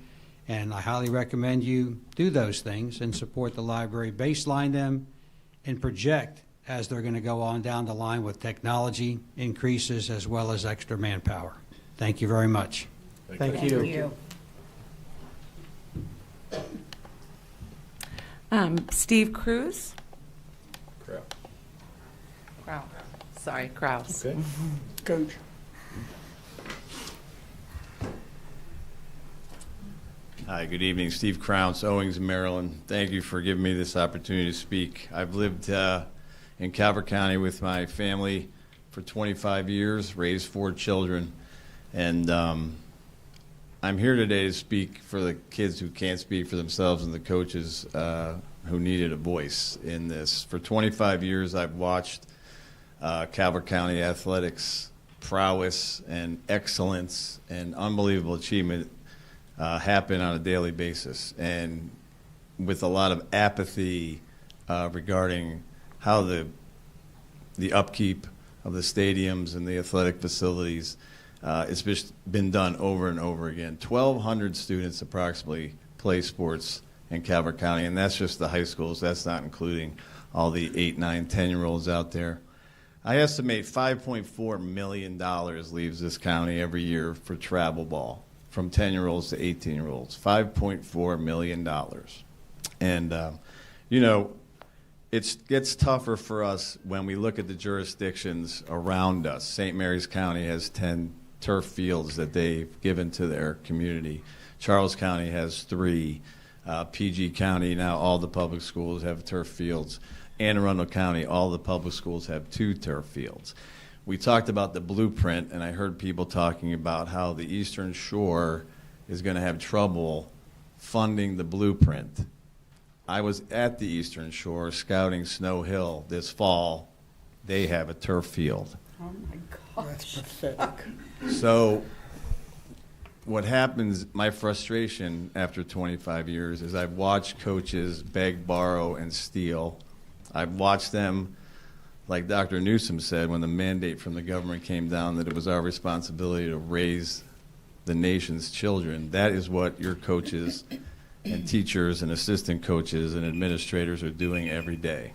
And I highly recommend you do those things and support the library, baseline them, and project as they're going to go on down the line with technology increases as well as extra manpower. Thank you very much. Thank you. Steve Cruz. Kraus. Okay. Coach. Hi, good evening. Steve Krause, Owings, Maryland. Thank you for giving me this opportunity to speak. I've lived in Calvert County with my family for 25 years, raised 4 children, and I'm here today to speak for the kids who can't speak for themselves and the coaches who needed a voice in this. For 25 years, I've watched Calvert County athletics prowess and excellence and unbelievable achievement happen on a daily basis, and with a lot of apathy regarding how the upkeep of the stadiums and the athletic facilities it's just been done over and over again. 1,200 students approximately play sports in Calvert County, and that's just the high schools. That's not including all the 8, 9, 10-year-olds out there. I estimate $5.4 million leaves this county every year for travel ball, from 10-year-olds to 18-year-olds. $5.4 million. And, you know, it gets tougher for us when we look at the jurisdictions around us. St. Mary's County has 10 turf fields that they've given to their community. Charles County has 3. PG County, now all the public schools have turf fields. Anne Arundel County, all the public schools have 2 turf fields. We talked about the blueprint, and I heard people talking about how the Eastern Shore is going to have trouble funding the blueprint. I was at the Eastern Shore scouting Snow Hill this fall. They have a turf field. Oh my gosh. That's pathetic. So what happens, my frustration after 25 years is I've watched coaches beg, borrow, and steal. I've watched them, like Dr. Newsom said, when the mandate from the government came down that it was our responsibility to raise the nation's children. That is what your coaches and teachers and assistant coaches and administrators are doing every day.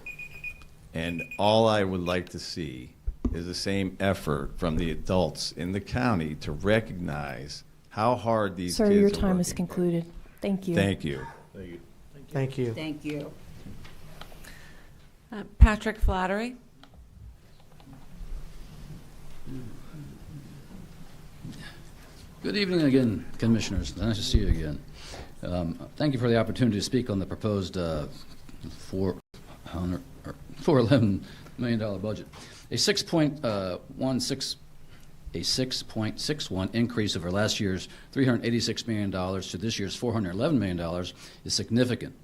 And all I would like to see is the same effort from the adults in the county to recognize how hard these kids are working. Sir, your time is concluded. Thank you. Thank you. Thank you. Thank you. Thank you. Patrick Flattery. Good evening again, Commissioners. Nice to see you again. Thank you for the opportunity to speak on the proposed $411 million budget. A 6.61 increase over last year's $386 million to this year's $411 million is significant.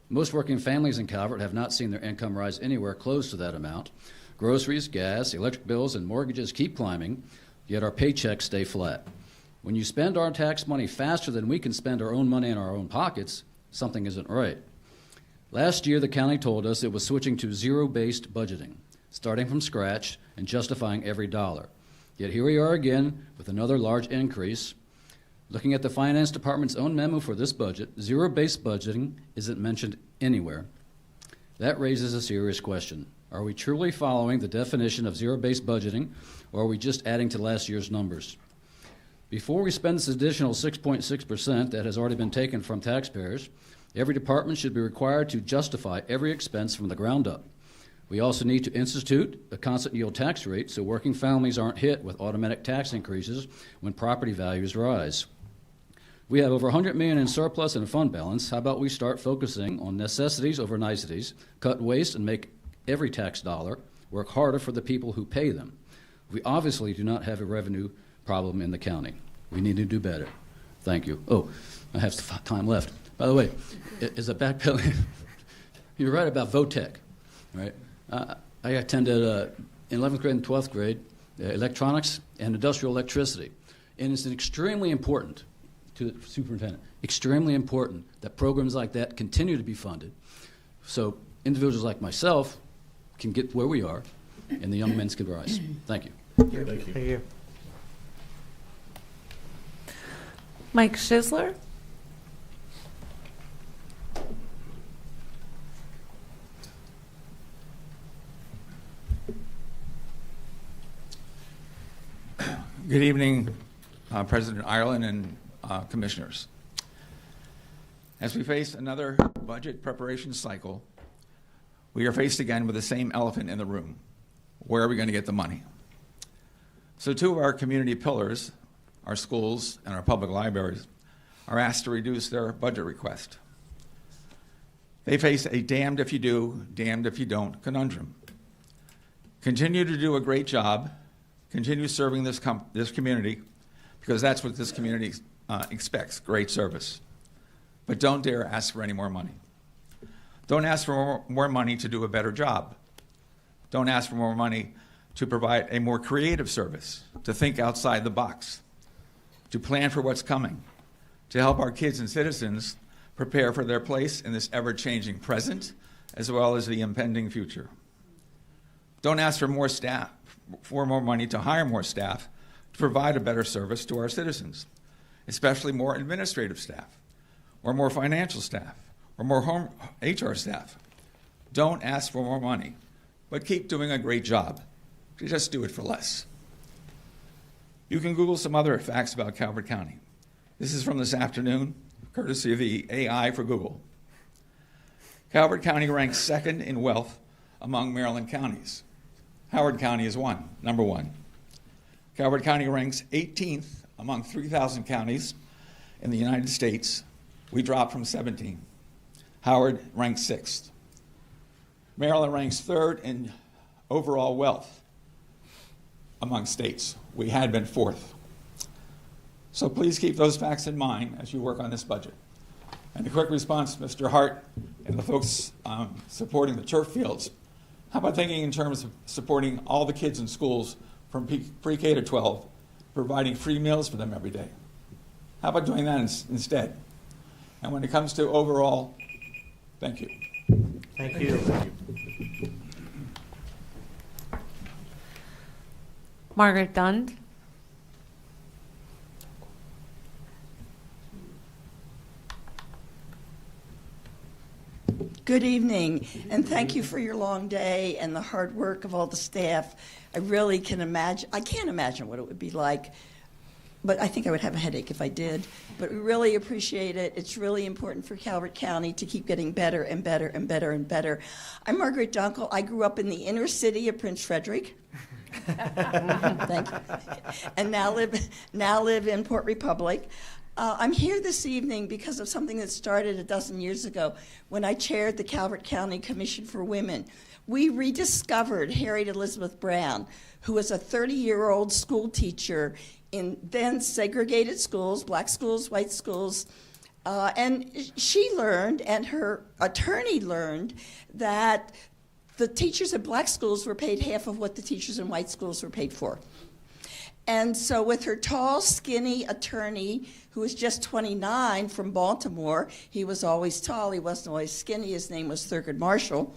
Most working families in Calvert have not seen their income rise anywhere close to that amount. Groceries, gas, electric bills, and mortgages keep climbing, yet our paychecks stay flat. When you spend our tax money faster than we can spend our own money in our own pockets, something isn't right. Last year, the county told us it was switching to zero-based budgeting, starting from scratch and justifying every dollar. Yet here we are again with another large increase. Looking at the Finance Department's own memo for this budget, zero-based budgeting isn't mentioned anywhere. That raises a serious question. Are we truly following the definition of zero-based budgeting, or are we just adding to last year's numbers? Before we spend this additional 6.6% that has already been taken from taxpayers, every department should be required to justify every expense from the ground up. We also need to institute a constant yield tax rate so working families aren't hit with automatic tax increases when property values rise. We have over $100 million in surplus and fund balance. How about we start focusing on necessities over niceties, cut waste, and make every tax dollar work harder for the people who pay them? We obviously do not have a revenue problem in the county. We need to do better. Thank you. Oh, I have time left. By the way, is a backpedaling. You're right about VOTEC, right? I attended in 11th grade and 12th grade electronics and industrial electricity, and it's extremely important to the superintendent, extremely important that programs like that continue to be funded so individuals like myself can get where we are and the young men can rise. Thank you. Thank you. Thank you. Mike Schisler. Good evening, President Ireland and Commissioners. As we face another budget preparation cycle, we are faced again with the same elephant in the room. Where are we going to get the money? So 2 of our community pillars, our schools and our public libraries, are asked to reduce their budget request. They face a damned if you do, damned if you don't conundrum. Continue to do a great job, continue serving this community, because that's what this community expects, great service. But don't dare ask for any more money. Don't ask for more money to do a better job. Don't ask for more money to provide a more creative service, to think outside the box, to plan for what's coming, to help our kids and citizens prepare for their place in this ever-changing present, as well as the impending future. Don't ask for more staff, for more money to hire more staff to provide a better service to our citizens, especially more administrative staff, or more financial staff, or more home HR staff. Don't ask for more money, but keep doing a great job. Just do it for less. You can Google some other facts about Calvert County. This is from this afternoon, courtesy of the AI for Google. Calvert County ranks second in wealth among Maryland counties. Howard County is number one. Calvert County ranks 18th among 3,000 counties in the United States. We dropped from 17. Howard ranks 6th. Maryland ranks 3rd in overall wealth among states. We had been 4th. So please keep those facts in mind as you work on this budget. And a quick response, Mr. Hart and the folks supporting the turf fields. How about thinking in terms of supporting all the kids in schools from pre-K to 12, providing free meals for them every day? How about doing that instead? And when it comes to overall, thank you. Thank you. Margaret Dund. Good evening, and thank you for your long day and the hard work of all the staff. I really can imagine, I can't imagine what it would be like, but I think I would have a headache if I did. But we really appreciate it. It's really important for Calvert County to keep getting better and better and better and better. I'm Margaret Dunkel. I grew up in the inner city of Prince Frederick. Thank you. And now live in Port Republic. I'm here this evening because of something that started a dozen years ago when I chaired the Calvert County Commission for Women. We rediscovered Harriet Elizabeth Brown, who was a 30-year-old school teacher in then segregated schools, black schools, white schools, and she learned, and her attorney learned, that the teachers at black schools were paid half of what the teachers in white schools were paid for. And so with her tall, skinny attorney, who was just 29 from Baltimore, he was always tall, he wasn't always skinny, his name was Thurgood Marshall,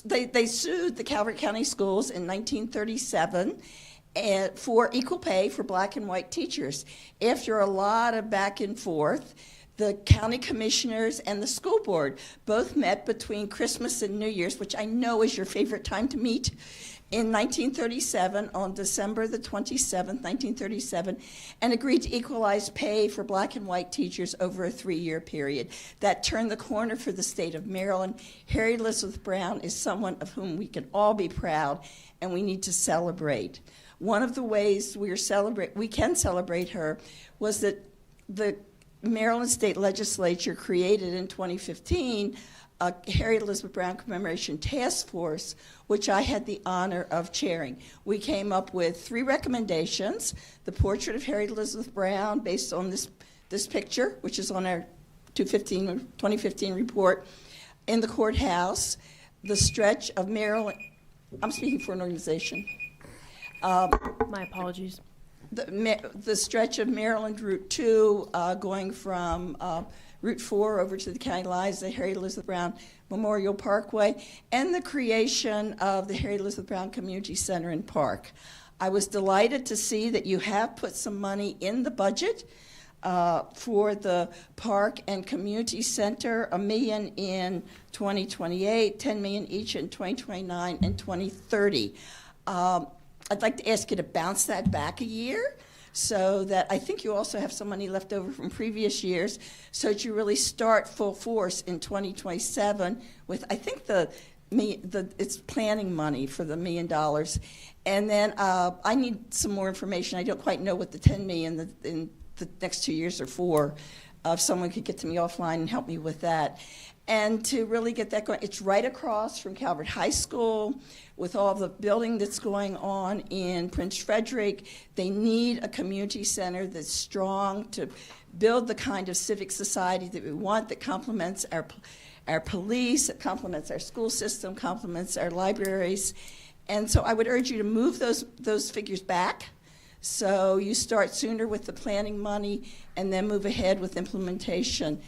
they sued the Calvert County schools in 1937 for equal pay for black and white teachers. After a lot of back and forth, the county commissioners and the school board both met between Christmas and New Year's, which I know is your favorite time to meet, in 1937, on December the 27th, 1937, and agreed to equalize pay for black and white teachers over a 3-year period. That turned the corner for the state of Maryland. Harriet Elizabeth Brown is someone of whom we can all be proud, and we need to celebrate. One of the ways we can celebrate her was that the Maryland State Legislature created in 2015 a Harriet Elizabeth Brown Commemoration Task Force, which I had the honor of chairing. We came up with 3 recommendations: the portrait of Harriet Elizabeth Brown based on this picture, which is on our 2015 report, in the courthouse, the stretch of Maryland, I'm speaking for an organization. My apologies. The stretch of Maryland Route 2 going from Route 4 over to the county lines, the Harriet Elizabeth Brown Memorial Parkway, and the creation of the Harriet Elizabeth Brown Community Center and Park. I was delighted to see that you have put some money in the budget for the park and community center, $1 million in 2028, $10 million each in 2029 and 2030. I'd like to ask you to bounce that back a year, so that I think you also have some money left over from previous years, so that you really start full force in 2027 with, I think it's planning money for the $1 million. And then I need some more information. I don't quite know what the $10 million in the next 2 years are for. If someone could get to me offline and help me with that. And to really get that going, it's right across from Calvert High School with all the building that's going on in Prince Frederick. They need a community center that's strong to build the kind of civic society that we want, that complements our police, that complements our school system, complements our libraries. And so I would urge you to move those figures back, so you start sooner with the planning money and then move ahead with implementation.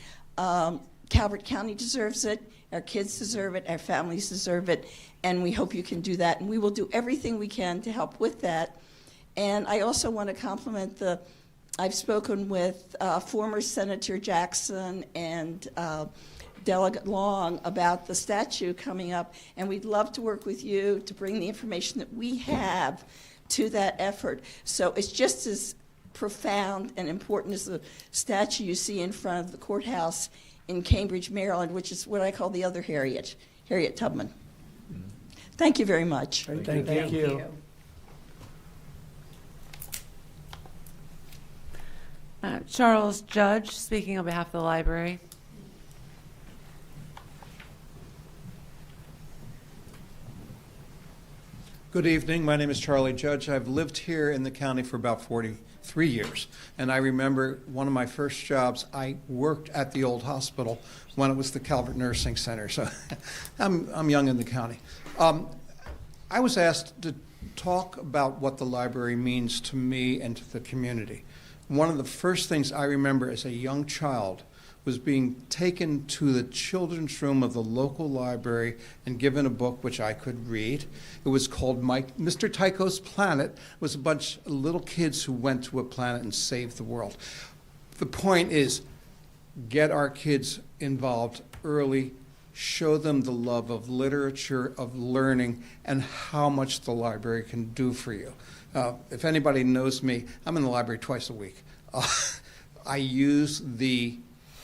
Calvert County deserves it, our kids deserve it, our families deserve it, and we hope you can do that. And we will do everything we can to help with that. And I also want to compliment the I've spoken with former Senator Jackson and Delegate Long about the statue coming up, and we'd love to work with you to bring the information that we have to that effort. So it's just as profound and important as the statue you see in front of the courthouse in Cambridge, Maryland, which is what I call the other Harriet Tubman. Thank you very much. Thank you. Charles Judge, speaking on behalf of the library. Good evening. My name is Charlie Judge. I've lived here in the county for about 43 years, and I remember one of my first jobs, I worked at the old hospital when it was the Calvert Nursing Center, so I'm young in the county. I was asked to talk about what the library means to me and to the community. One of the first things I remember as a young child was being taken to the children's room of the local library and given a book which I could read. It was called Mr. Tycho's Planet. It was a bunch of little kids who went to a planet and saved the world. The point is, get our kids involved early, show them the love of literature, of learning, and how much the library can do for you. If anybody knows me, I'm in the library twice a week. I use the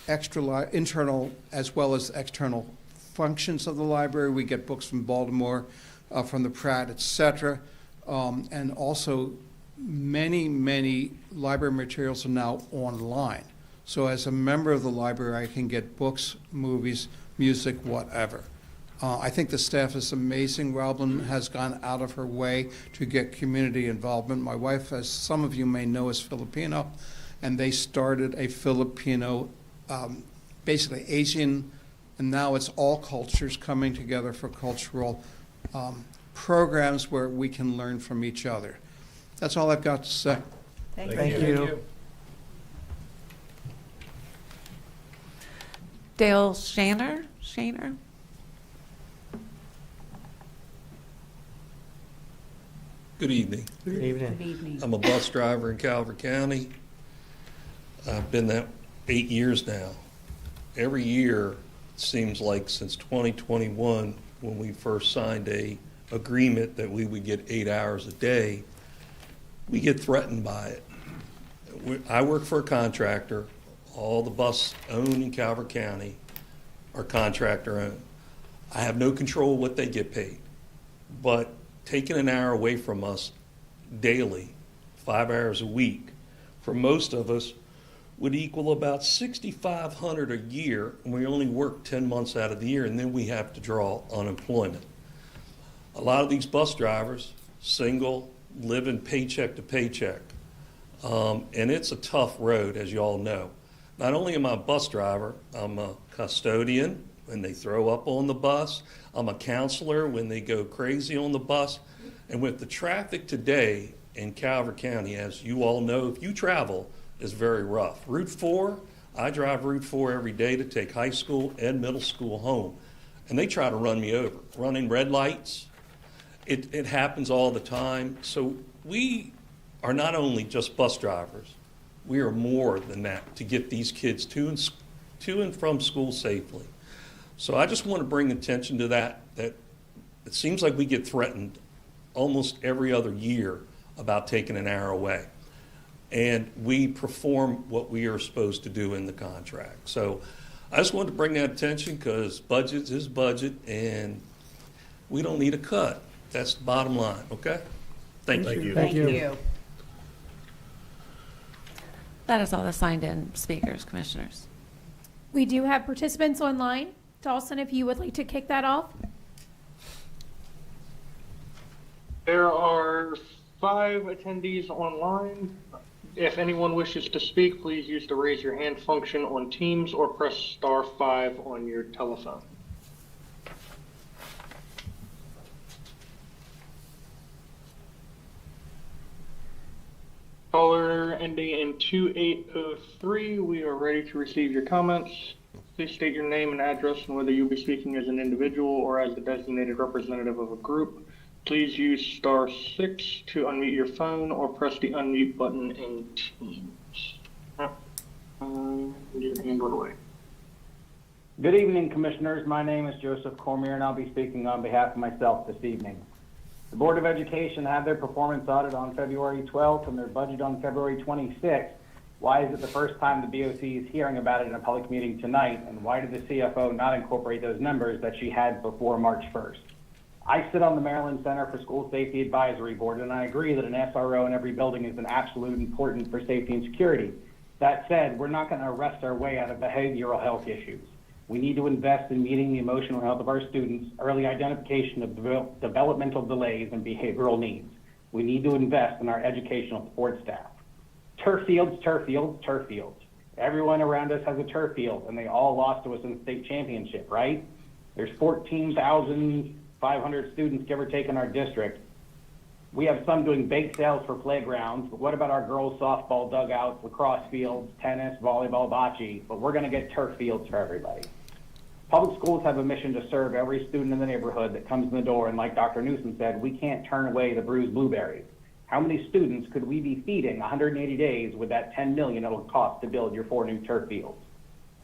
internal as well as external functions of the library. We get books from Baltimore, from the Pratt, etc. And also many library materials are now online. So as a member of the library, I can get books, movies, music, whatever. I think the staff is amazing. Robin has gone out of her way to get community involvement. My wife, as some of you may know, is Filipino, and they started a Filipino, basically Asian, and now it's all cultures coming together for cultural programs where we can learn from each other. That's all I've got to say. Thank you. Dale Shaner. Good evening. Good evening. Good evening. I'm a bus driver in Calvert County. I've been that 8 years now. Every year, it seems like since 2021, when we first signed a agreement that we would get 8 hours a day, we get threatened by it. I work for a contractor. All the bus owned in Calvert County are contractor owned. I have no control what they get paid, but taking an hour away from us daily, 5 hours a week, for most of us would equal about $6,500 a year, and we only work 10 months out of the year, and then we have to draw unemployment. A lot of these bus drivers, single, living paycheck to paycheck, and it's a tough road, as you all know. Not only am I a bus driver, I'm a custodian when they throw up on the bus. I'm a counselor when they go crazy on the bus. And with the traffic today in Calvert County, as you all know, if you travel, is very rough. Route 4, I drive Route 4 every day to take high school and middle school home. And they try to run me over, running red lights. It happens all the time. So we are not only just bus drivers, we are more than that to get these kids to and from school safely. So I just want to bring attention to that it seems like we get threatened almost every other year about taking an hour away. And we perform what we are supposed to do in the contract. So I just wanted to bring that attention because budget is budget and we don't need a cut. That's the bottom line, okay? Thank you. Thank you. That is all the signed in speakers, commissioners. We do have participants online. Dawson, if you would like to kick that off. There are 5 attendees online. If anyone wishes to speak, please use the raise your hand function on Teams or press *5 on your telephone. Caller ending in 2803, we are ready to receive your comments. Please state your name and address and whether you'll be speaking as an individual or as the designated representative of a group. please use *6 to unmute your phone or press the unmute button in Teams. Your hand went away. Good evening, Commissioners. My name is Joseph Cormier, and I'll be speaking on behalf of myself this evening. The Board of Education had their performance audit on February 12th and their budget on February 26th. Why is it the first time the BOC is hearing about it in a public meeting tonight, and why did the CFO not incorporate those numbers that she had before March 1st? I sit on the Maryland Center for School Safety Advisory Board, and I agree that an SRO in every building is an absolute important for safety and security. That said, we're not going to arrest our way out of behavioral health issues. We need to invest in meeting the emotional health of our students, early identification of developmental delays and behavioral needs. We need to invest in our educational support staff. Turf fields, turf fields, turf fields. Everyone around us has a turf field, and they all lost to us in the state championship, right? There's 14,500 students, give or take, in our district. We have some doing bake sales for playgrounds, but what about our girls' softball dugouts, lacrosse fields, tennis, volleyball, bocce? But we're going to get turf fields for everybody. Public schools have a mission to serve every student in the neighborhood that comes in the door, and like Dr. Newsom said, we can't turn away the bruised blueberries. How many students could we be feeding 180 days with that $10 million it'll cost to build your 4 new turf fields?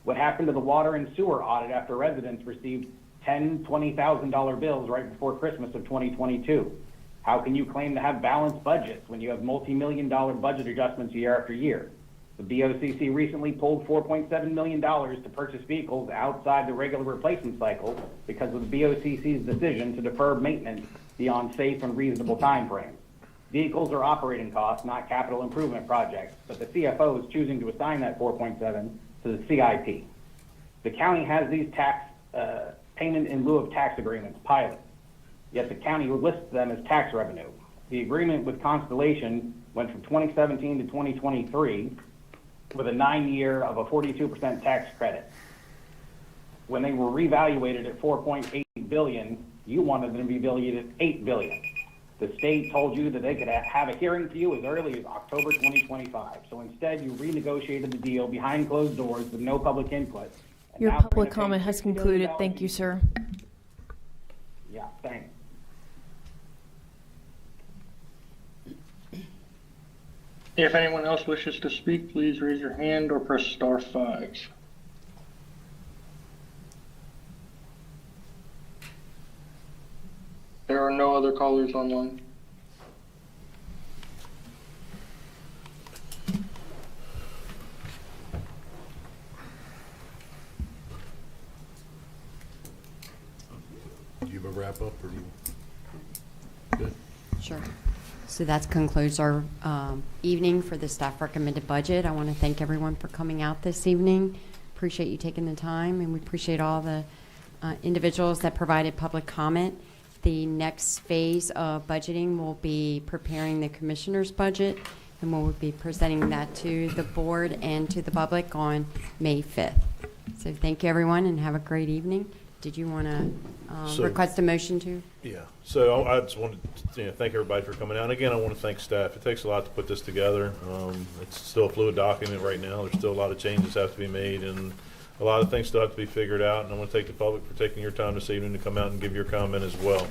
What happened to the water and sewer audit after residents received $10,000, $20,000 bills right before Christmas of 2022? How can you claim to have balanced budgets when you have multi-million-dollar budget adjustments year after year? The BOCC recently pulled $4.7 million to purchase vehicles outside the regular replacement cycle because of the BOCC's decision to defer maintenance beyond safe and reasonable timeframes. Vehicles are operating costs, not capital improvement projects, but the CFO is choosing to assign that $4.7 to the CIP. The county has these tax payment in lieu of tax agreements, pilots, yet the county lists them as tax revenue. The agreement with Constellation went from 2017 to 2023 with a 9-year of a 42% tax credit. When they were revaluated at $4.8 billion, you wanted them to be valued at $8 billion. The state told you that they could have a hearing for you as early as October 2025. So instead, you renegotiated the deal behind closed doors with no public input. And Your now they're public gonna comment pay has $60 billion concluded. Thank you, sir. Yeah, thanks. If anyone else wishes to speak, please raise your hand or press *5. There are no other callers online. Do you have a wrap up or do you? Good. Sure. So that concludes our evening for the staff recommended budget. I want to thank everyone for coming out this evening. Appreciate you taking the time, and we appreciate all the individuals that provided public comment. The next phase of budgeting will be preparing the commissioner's budget, and we'll be presenting that to the board and to the public on May 5th. So thank you, everyone, and have a great evening. Did you want to request a motion to? Yeah. So I just wanted to thank everybody for coming out. And again, I want to thank staff. It takes a lot to put this together. It's still a fluid document right now. There's still a lot of changes have to be made, and a lot of things still have to be figured out. And I want to thank the public for taking your time this evening to come out and give your comment as well.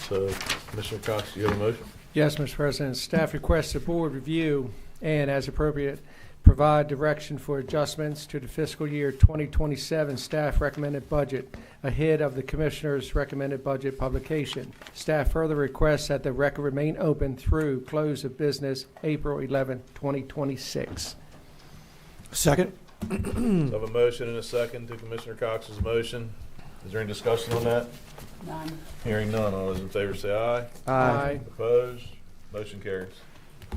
So, Commissioner Cox, do you have a motion? Yes, Mr. President. Staff requests the board review and, as appropriate, provide direction for adjustments to the fiscal year 2027 staff recommended budget ahead of the Commissioner's recommended budget publication. Staff further requests that the record remain open through close of business April 11, 2026. Second. So I have a motion and a second to Commissioner Cox's motion. Is there any discussion on that? None. Hearing none. All those in favor say aye. Aye. Opposed? Motion carries.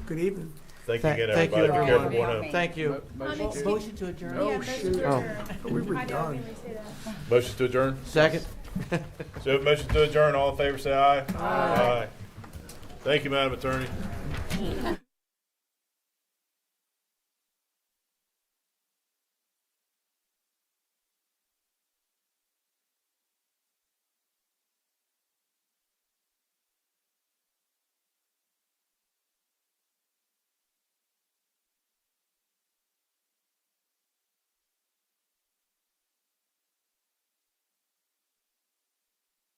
Good evening. Thank you again, Thank you, everybody. Be careful everyone. going home. Thank you. Motion to adjourn. Oh, shoot. We were done. Motion to adjourn? Second. So motion to adjourn. All in favor say aye. Aye. Thank you, Madam Attorney.